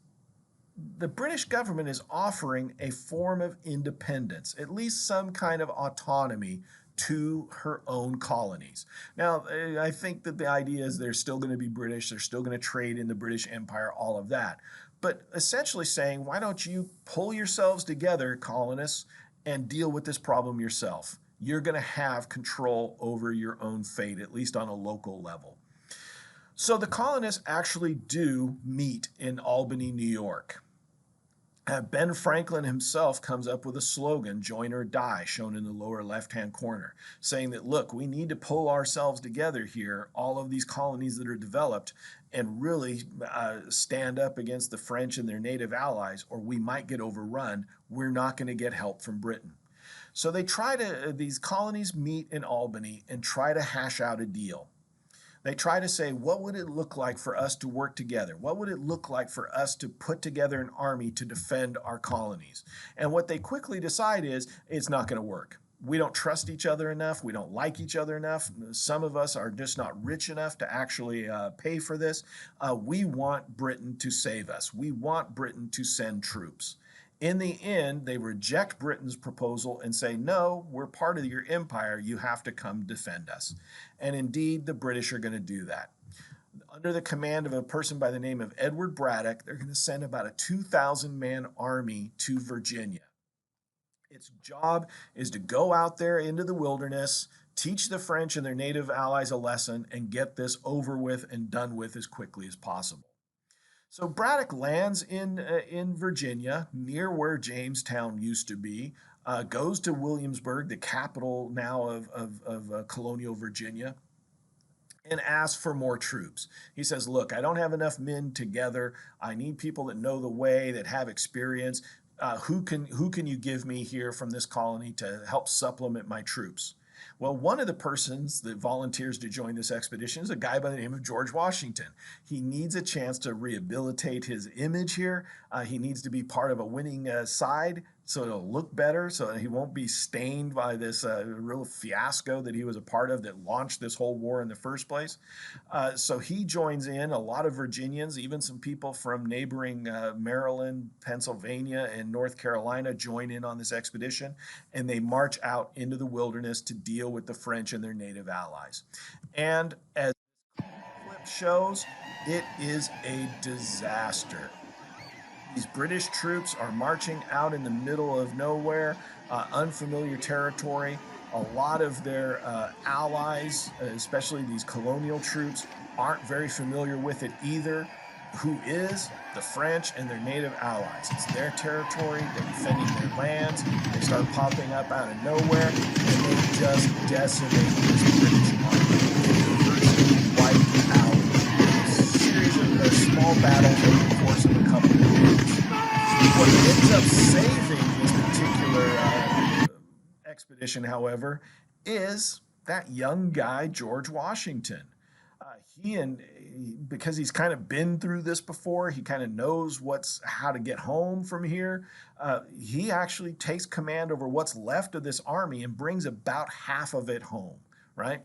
the British government is offering a form of independence, at least some kind of autonomy to her own colonies. Now, I think that the idea is they're still going to be British, they're still going to trade in the British Empire, all of that. But essentially saying, why don't you pull yourselves together, colonists, and deal with this problem yourself? You're going to have control over your own fate, at least on a local level. So the colonists actually do meet in Albany, New York. Ben Franklin himself comes up with a slogan, join or die, shown in the lower left-hand corner, saying that, look, we need to pull ourselves together here, all of these colonies that are developed, and really stand up against the French and their native allies, or we might get overrun. We're not going to get help from Britain. So these colonies meet in Albany and try to hash out a deal. They try to say, what would it look like for us to work together? What would it look like for us to put together an army to defend our colonies? And what they quickly decide is, it's not going to work. We don't trust each other enough. We don't like each other enough. Some of us are just not rich enough to actually pay for this. We want Britain to save us. We want Britain to send troops. In the end, they reject Britain's proposal and say, no, we're part of your empire. You have to come defend us. And indeed, the British are going to do that. Under the command of a person by the name of Edward Braddock, they're going to send about a 2,000-man army to Virginia. Its job is to go out there into the wilderness, teach the French and their native allies a lesson, and get this over with and done with as quickly as possible. So Braddock lands in Virginia, near where Jamestown used to be, goes to Williamsburg, the capital now of colonial Virginia, and asks for more troops. He says, look, I don't have enough men together. I need people that know the way, that have experience. Who can you give me here from this colony to help supplement my troops? Well, one of the persons that volunteers to join this expedition is a guy by the name of George Washington. He needs a chance to rehabilitate his image here. He needs to be part of a winning side so it'll look better, so that he won't be stained by this real fiasco that he was a part of that launched this whole war in the first place. So he joins in. A lot of Virginians, even some people from neighboring Maryland, Pennsylvania, and North Carolina join in on this expedition, and they march out into the wilderness to deal with the French and their native allies. And as this clip shows, it is a disaster. These British troops are marching out in the middle of nowhere, unfamiliar territory. A lot of their allies, especially these colonial troops, aren't very familiar with it either. who is the French and their native allies. It's their territory, they're defending their lands, they start popping up out of nowhere, and they just decimate this British army. They virtually wipe out a series of small battles over the course of a couple of years. What ends up saving this particular expedition, however, is that young guy, George Washington. Because he's kind of been through this before, he kind of knows how to get home from here. He actually takes command over what's left of this army and brings about half of it home, right?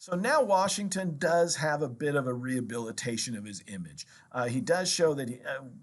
So now Washington does have a bit of a rehabilitation of his image. He does show that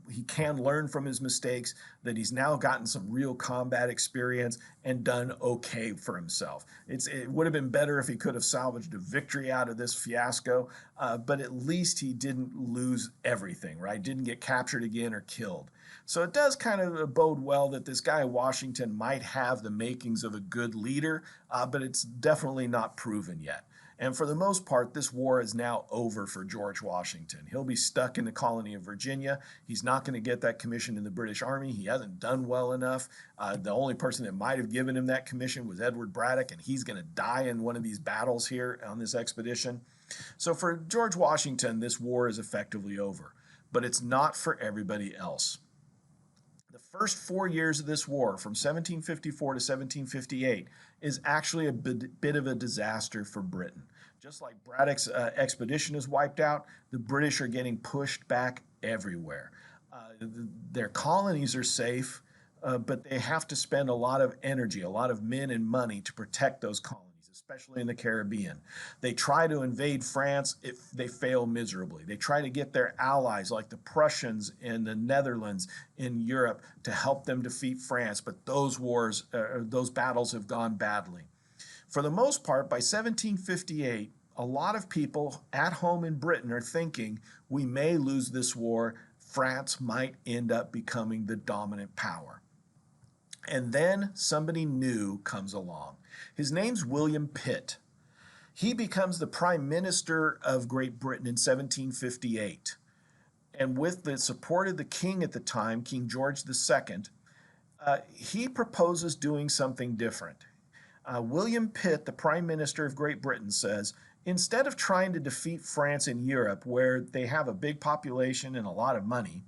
he can learn from his mistakes, that he's now gotten some real combat experience and done okay for himself. It would have been better if he could have salvaged a victory out of this fiasco, but at least he didn't lose everything, right? Didn't get captured again or killed. So it does kind of bode well that this guy Washington might have the makings of a good leader, but it's definitely not proven yet. And for the most part, this war is now over for George Washington. He'll be stuck in the colony of Virginia. He's not going to get that commission in the British Army. He hasn't done well enough. The only person that might have given him that commission was Edward Braddock, and he's going to die in one of these battles here on this expedition. So for George Washington, this war is effectively over. But it's not for everybody else. The first 4 years of this war, from 1754 to 1758, is actually a bit of a disaster for Britain. Just like Braddock's expedition is wiped out, the British are getting pushed back everywhere. Their colonies are safe, but they have to spend a lot of energy, a lot of men and money to protect those colonies, especially in the Caribbean. They try to invade France, they fail miserably. They try to get their allies like the Prussians and the Netherlands in Europe to help them defeat France, but those battles have gone badly. For the most part, by 1758, a lot of people at home in Britain are thinking we may lose this war. France might end up becoming the dominant power. And then somebody new comes along. His name's William Pitt. He becomes the Prime Minister of Great Britain in 1758. And with the support of the king at the time, King George II, he proposes doing something different. William Pitt, the Prime Minister of Great Britain, says, instead of trying to defeat France in Europe, where they have a big population and a lot of money,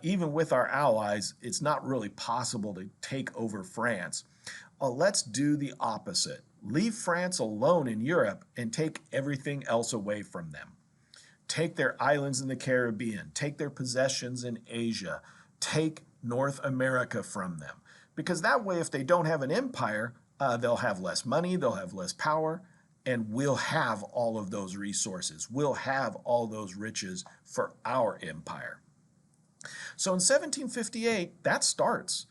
even with our allies, it's not really possible to take over France. Let's do the opposite. Leave France alone in Europe and take everything else away from them. Take their islands in the Caribbean, take their possessions in Asia, take North America from them. Because that way, if they don't have an empire, they'll have less money, they'll have less power, and we'll have all of those resources. We'll have all those riches for our empire. So in 1758, that starts.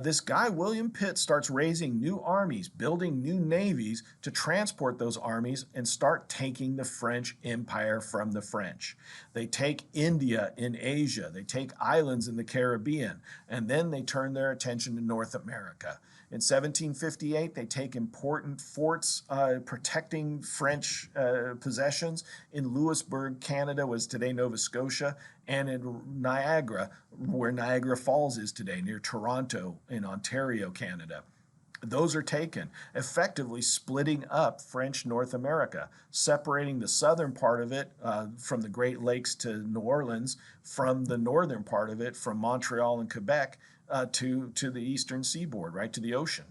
This guy, William Pitt, starts raising new armies, building new navies to transport those armies and start taking the French Empire from the French. They take India in Asia, they take islands in the Caribbean, and then they turn their attention to North America. In 1758, they take important forts protecting French possessions in Louisbourg, Canada, was today Nova Scotia, and in Niagara, where Niagara Falls is today, near Toronto in Ontario, Canada. Those are taken, effectively splitting up French North America, separating the southern part of it from the Great Lakes to New Orleans, from the northern part of it, from Montreal and Quebec, to the eastern seaboard, right, to the ocean.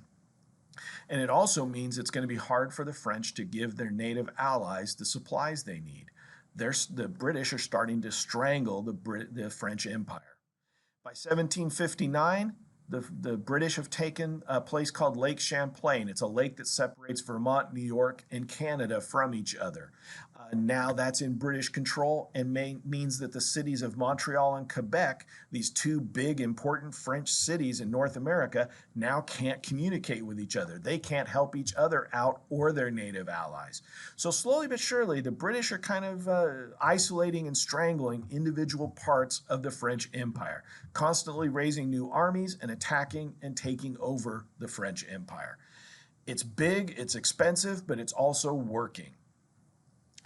And it also means it's going to be hard for the French to give their native allies the supplies they need. The British are starting to strangle the French Empire. By 1759, the British have taken a place called Lake Champlain. It's a lake that separates Vermont, New York, and Canada from each other. Now that's in British control and means that the cities of Montreal and Quebec, these two big important French cities in North America, now can't communicate with each other. They can't help each other out or their native allies. So slowly but surely, the British are kind of isolating and strangling individual parts of the French Empire, constantly raising new armies and attacking and taking over the French Empire. It's big, it's expensive, but it's also working.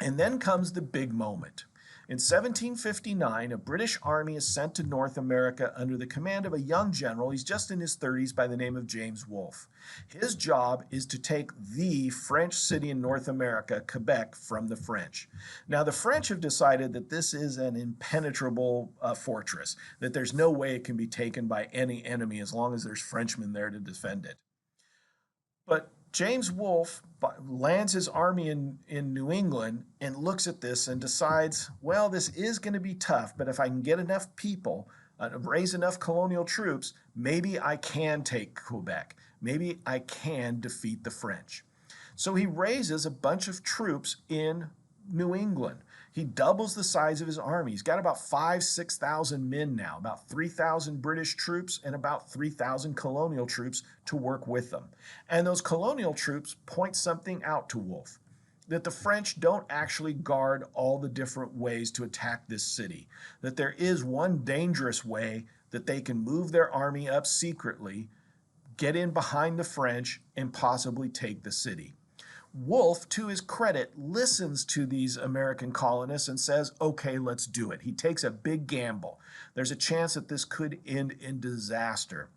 And then comes the big moment. In 1759, a British army is sent to North America under the command of a young general. He's just in his 30s by the name of James Wolfe. His job is to take the French city in North America, Quebec, from the French. Now, the French have decided that this is an impenetrable fortress, that there's no way it can be taken by any enemy as long as there's Frenchmen there to defend it. But James Wolfe lands his army in New England and looks at this and decides, well, this is going to be tough, but if I can get enough people, raise enough colonial troops, maybe I can take Quebec. Maybe I can defeat the French. So he raises a bunch of troops in New England. He doubles the size of his army. He's got about 6,000 men now, about 3,000 British troops and about 3,000 colonial troops to work with them. And those colonial troops point something out to Wolfe, that the French don't actually guard all the different ways to attack this city, that there is one dangerous way that they can move their army up secretly, get in behind the French, and possibly take the city. Wolfe, to his credit, listens to these American colonists and says, okay, let's do it. He takes a big gamble. There's a chance that this could end in disaster,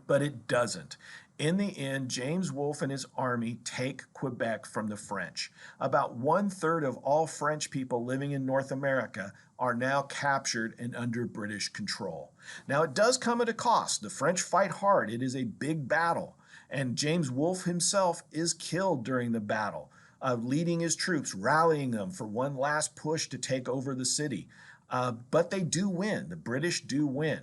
but it doesn't. In the end, James Wolfe and his army take Quebec from the French. About 1/3 of all French people living in North America are now captured and under British control. Now, it does come at a cost. The French fight hard. It is a big battle. And James Wolfe himself is killed during the battle, leading his troops, rallying them for one last push to take over the city. But they do win. The British do win.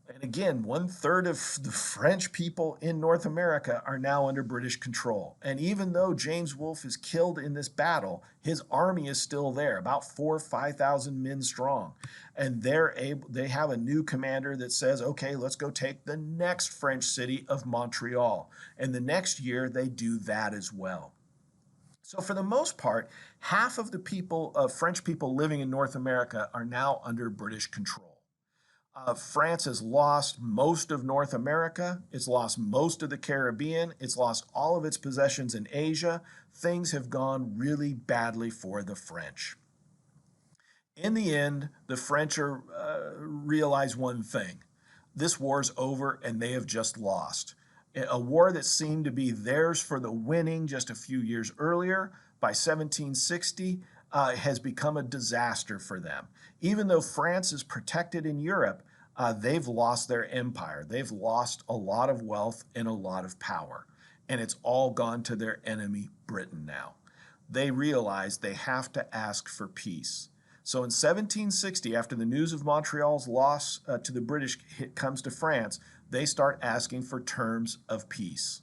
And again, 1/3 of the French people in North America are now under British control. And even though James Wolfe is killed in this battle, his army is still there, about 4,000 or 5,000 men strong. And they have a new commander that says, okay, let's go take the next French city of Montreal. And the next year, they do that as well. So for the most part, half of the French people living in North America are now under British control. France has lost most of North America. It's lost most of the Caribbean. It's lost all of its possessions in Asia. Things have gone really badly for the French. In the end, the French realize one thing. This war's over and they have just lost. A war that seemed to be theirs for the winning just a few years earlier, by 1760, has become a disaster for them. Even though France is protected in Europe, they've lost their empire. They've lost a lot of wealth and a lot of power. And it's all gone to their enemy, Britain, now. They realize they have to ask for peace. So in 1760, after the news of Montreal's loss to the British comes to France, they start asking for terms of peace.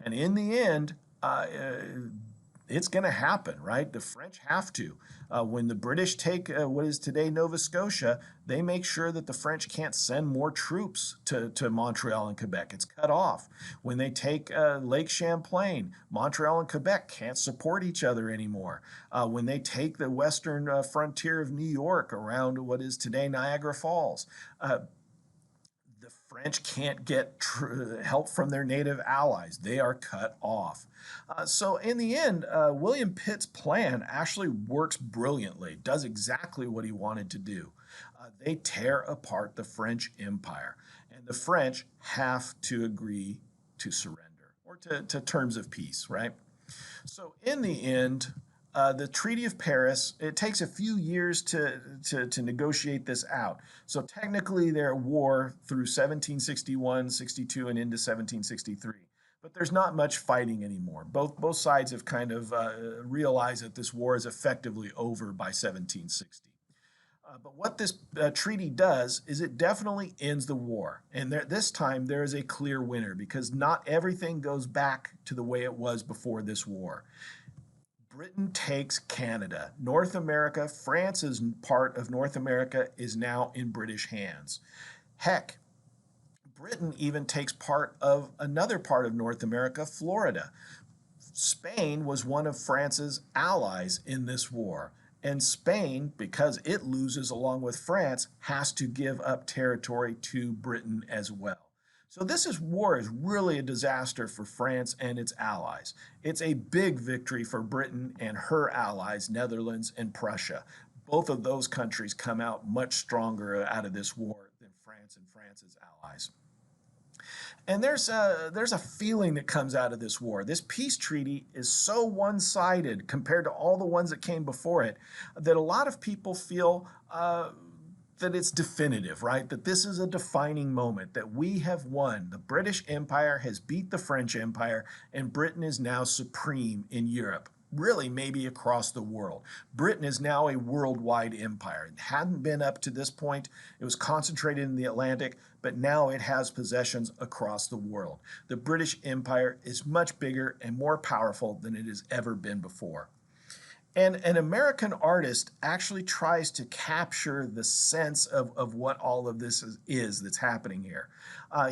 And in the end, it's going to happen, right? The French have to. When the British take what is today Nova Scotia, they make sure that the French can't send more troops to Montreal and Quebec. It's cut off. When they take Lake Champlain, Montreal and Quebec can't support each other anymore. When they take the western frontier of New York around what is today Niagara Falls, the French can't get help from their native allies. They are cut off. So in the end, William Pitt's plan actually works brilliantly, does exactly what he wanted to do. They tear apart the French Empire, and the French have to agree to surrender or to terms of peace, right? So in the end, the Treaty of Paris, it takes a few years to negotiate this out. So technically they're at war through 1761, 62, and into 1763. But there's not much fighting anymore. Both sides have kind of realized that this war is effectively over by 1760. But what this treaty does is it definitely ends the war. And this time there is a clear winner because not everything goes back to the way it was before this war. Britain takes Canada. North America, France's part of North America is now in British hands. Heck, Britain even takes part of another part of North America, Florida. Spain was one of France's allies in this war. And Spain, because it loses along with France, has to give up territory to Britain as well. So this war is really a disaster for France and its allies. It's a big victory for Britain and her allies, Netherlands and Prussia. both of those countries come out much stronger out of this war than France and France's allies. And there's a feeling that comes out of this war. This peace treaty is so one-sided compared to all the ones that came before it that a lot of people feel that it's definitive, right? That this is a defining moment, that we have won. The British Empire has beat the French Empire, and Britain is now supreme in Europe. Really, maybe across the world. Britain is now a worldwide empire. It hadn't been up to this point. It was concentrated in the Atlantic, but now it has possessions across the world. The British Empire is much bigger and more powerful than it has ever been before. And an American artist actually tries to capture the sense of what all of this is that's happening here.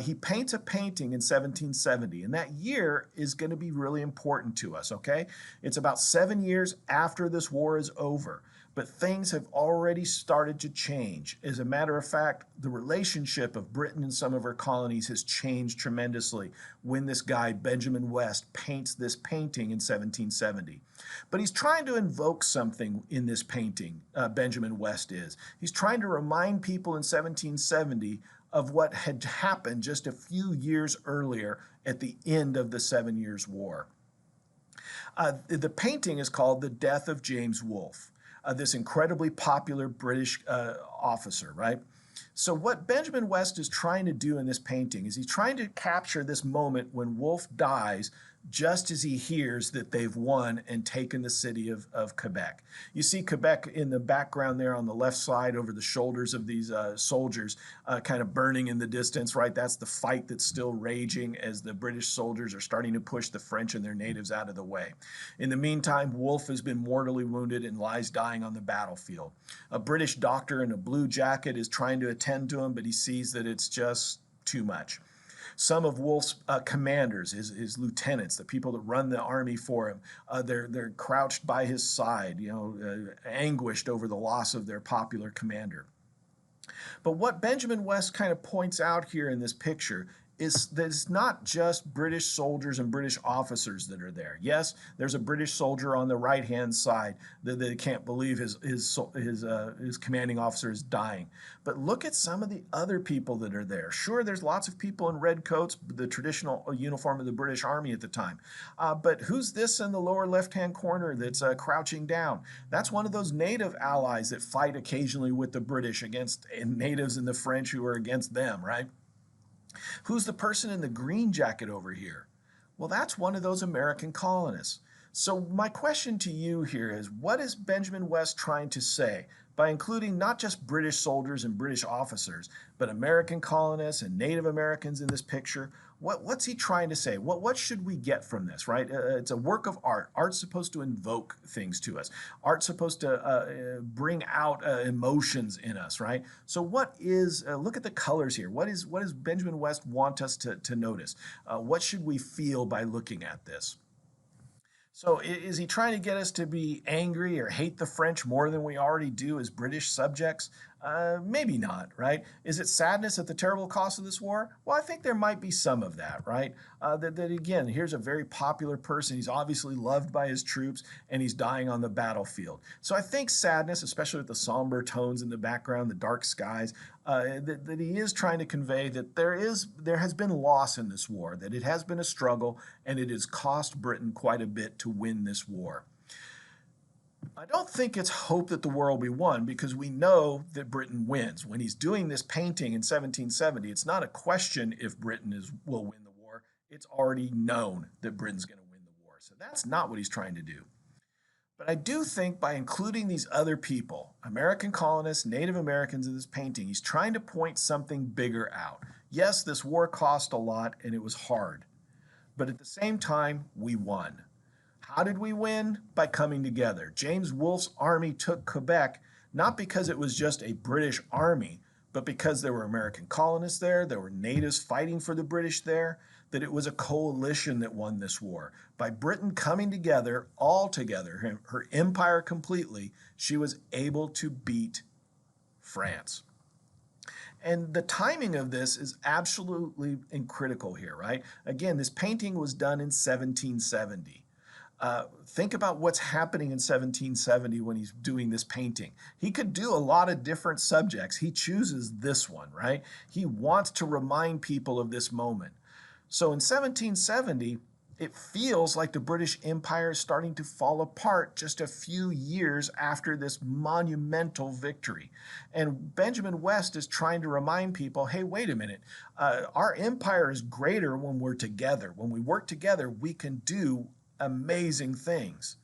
He paints a painting in 1770, and that year is going to be really important to us, okay? It's about 7 years after this war is over, but things have already started to change. As a matter of fact, the relationship of Britain and some of her colonies has changed tremendously when this guy, Benjamin West, paints this painting in 1770. But he's trying to invoke something in this painting, Benjamin West is. He's trying to remind people in 1770 of what had happened just a few years earlier at the end of the 7 Years' War. The painting is called The Death of James Wolfe. This incredibly popular British officer, right? So what Benjamin West is trying to do in this painting is he's trying to capture this moment when Wolfe dies just as he hears that they've won and taken the city of Quebec. You see Quebec in the background there on the left side over the shoulders of these soldiers kind of burning in the distance, right? That's the fight that's still raging as the British soldiers are starting to push the French and their natives out of the way. In the meantime, Wolfe has been mortally wounded and lies dying on the battlefield. A British doctor in a blue jacket is trying to attend to him, but he sees that it's just too much. Some of Wolfe's commanders, his lieutenants, the people that run the army for him, they're crouched by his side, anguished over the loss of their popular commander. But what Benjamin West kind of points out here in this picture is that it's not just British soldiers and British officers that are there. Yes, there's a British soldier on the right-hand side that can't believe his commanding officer is dying. But look at some of the other people that are there. Sure, there's lots of people in red coats, the traditional uniform of the British Army at the time. But who's this in the lower left-hand corner that's crouching down? That's one of those native allies that fight occasionally with the British against natives and the French who are against them, right? Who's the person in the green jacket over here? Well, that's one of those American colonists. So my question to you here is, what is Benjamin West trying to say by including not just British soldiers and British officers, but American colonists and Native Americans in this picture? What's he trying to say? What should we get from this, right? It's a work of art. Art's supposed to invoke things to us. Art's supposed to bring out emotions in us, right? So look at the colors here. What does Benjamin West want us to notice? What should we feel by looking at this? So is he trying to get us to be angry or hate the French more than we already do as British subjects? Maybe not, right? Is it sadness at the terrible cost of this war? Well, I think there might be some of that, right? That again, here's a very popular person. He's obviously loved by his troops, and he's dying on the battlefield. So I think sadness, especially with the somber tones in the background, the dark skies, that he is trying to convey that there has been loss in this war, that it has been a struggle, and it has cost Britain quite a bit to win this war. I don't think it's hope that the war will be won, because we know that Britain wins. When he's doing this painting in 1770, it's not a question if Britain will win the war. It's already known that Britain's going to win the war. So that's not what he's trying to do. But I do think by including these other people, American colonists, Native Americans in this painting, he's trying to point something bigger out. Yes, this war cost a lot and it was hard. But at the same time, we won. How did we win? By coming together. James Wolfe's army took Quebec not because it was just a British army, but because there were American colonists there were natives fighting for the British there, that it was a coalition that won this war. By Britain coming together, all together, her empire completely, she was able to beat France. And the timing of this is absolutely critical here, right? Again, this painting was done in 1770. Think about what's happening in 1770 when he's doing this painting. He could do a lot of different subjects. He chooses this one, right? He wants to remind people of this moment. So in 1770, it feels like the British Empire is starting to fall apart just a few years after this monumental victory. And Benjamin West is trying to remind people, hey, wait a minute, our empire is greater when we're together. When we work together, we can do amazing things.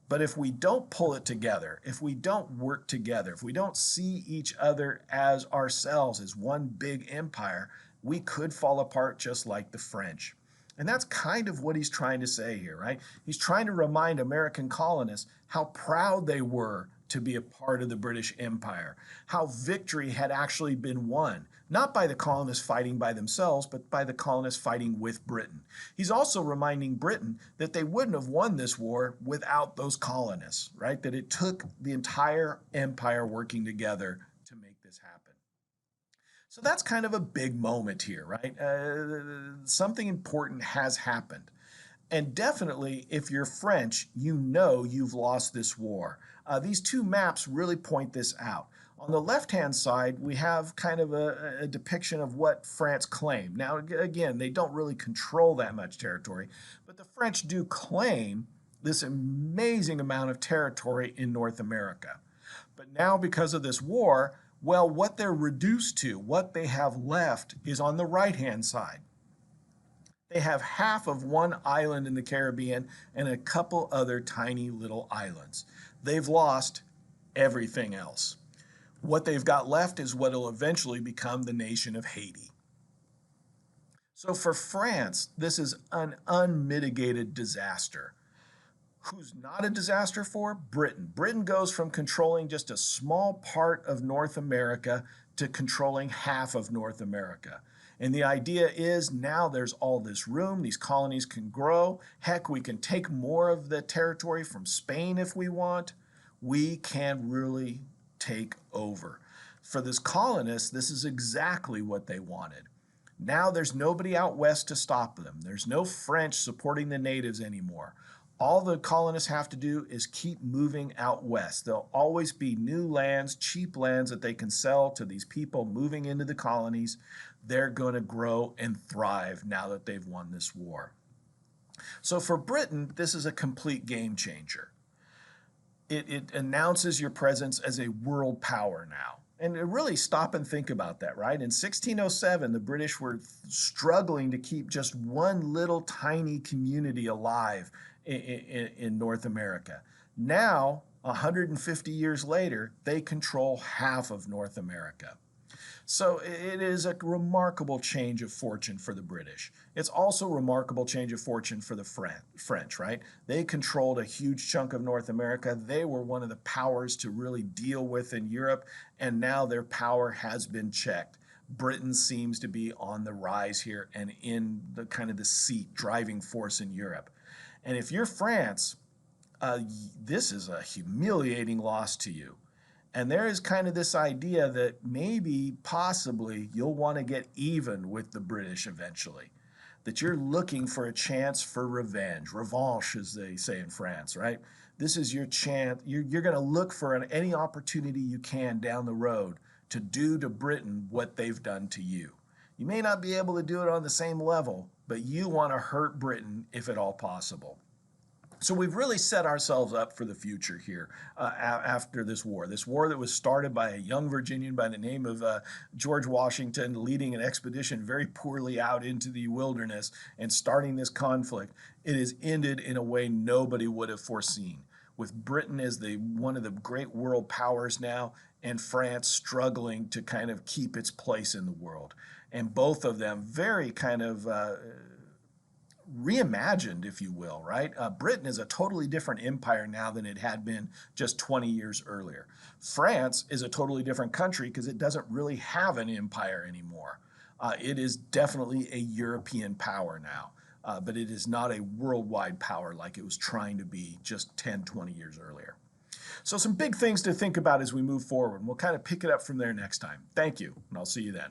But if we don't pull it together, if we don't work together, if we don't see each other as ourselves, as one big empire, we could fall apart just like the French. And that's kind of what he's trying to say here, right? He's trying to remind American colonists how proud they were to be a part of the British Empire, how victory had actually been won, not by the colonists fighting by themselves, but by the colonists fighting with Britain. He's also reminding Britain that they wouldn't have won this war without those colonists, right? That it took the entire empire working together to make this happen. So that's kind of a big moment here, right? Something important has happened. And definitely, if you're French, you know you've lost this war. These two maps really point this out. On the left-hand side, we have kind of a depiction of what France claimed. Now, again, they don't really control that much territory, but the French do claim this amazing amount of territory in North America. But now, because of this war, well, what they're reduced to, what they have left, is on the right-hand side. They have half of one island in the Caribbean and a couple other tiny little islands. They've lost everything else. What they've got left is what will eventually become the nation of Haiti. So for France, this is an unmitigated disaster. Who's not a disaster for? Britain. Britain goes from controlling just a small part of North America to controlling half of North America. And the idea is now there's all this room, these colonies can grow. Heck, we can take more of the territory from Spain if we want. We can really take over. For this colonists, this is exactly what they wanted. Now there's nobody out west to stop them. There's no French supporting the natives anymore. All the colonists have to do is keep moving out west. There'll always be new lands, cheap lands that they can sell to these people moving into the colonies. They're going to grow and thrive now that they've won this war. So for Britain, this is a complete game changer. It announces your presence as a world power now. And really stop and think about that, right? In 1607, the British were struggling to keep just one little tiny community alive in North America. Now, 150 years later, they control half of North America. So it is a remarkable change of fortune for the British. It's also a remarkable change of fortune for the French, right? They controlled a huge chunk of North America. They were one of the powers to really deal with in Europe, and now their power has been checked. Britain seems to be on the rise here and in the kind of the seat, driving force in Europe. And if you're France, this is a humiliating loss to you. And there is kind of this idea that maybe, possibly, you'll want to get even with the British eventually. That you're looking for a chance for revenge. Revanche, as they say in France, right? This is your chance. You're going to look for any opportunity you can down the road to do to Britain what they've done to you. You may not be able to do it on the same level, but you want to hurt Britain if at all possible. So we've really set ourselves up for the future here after this war that was started by a young Virginian by the name of George Washington, leading an expedition very poorly out into the wilderness and starting this conflict. It has ended in a way nobody would have foreseen, with Britain as one of the great world powers now, and France struggling to kind of keep its place in the world. And both of them very kind of reimagined, if you will, right? Britain is a totally different empire now than it had been just 20 years earlier. France is a totally different country because it doesn't really have an empire anymore. It is definitely a European power now, but it is not a worldwide power like it was trying to be just 10, 20 years earlier. So some big things to think about as we move forward. We'll kind of pick it up from there next time. Thank you, and I'll see you then.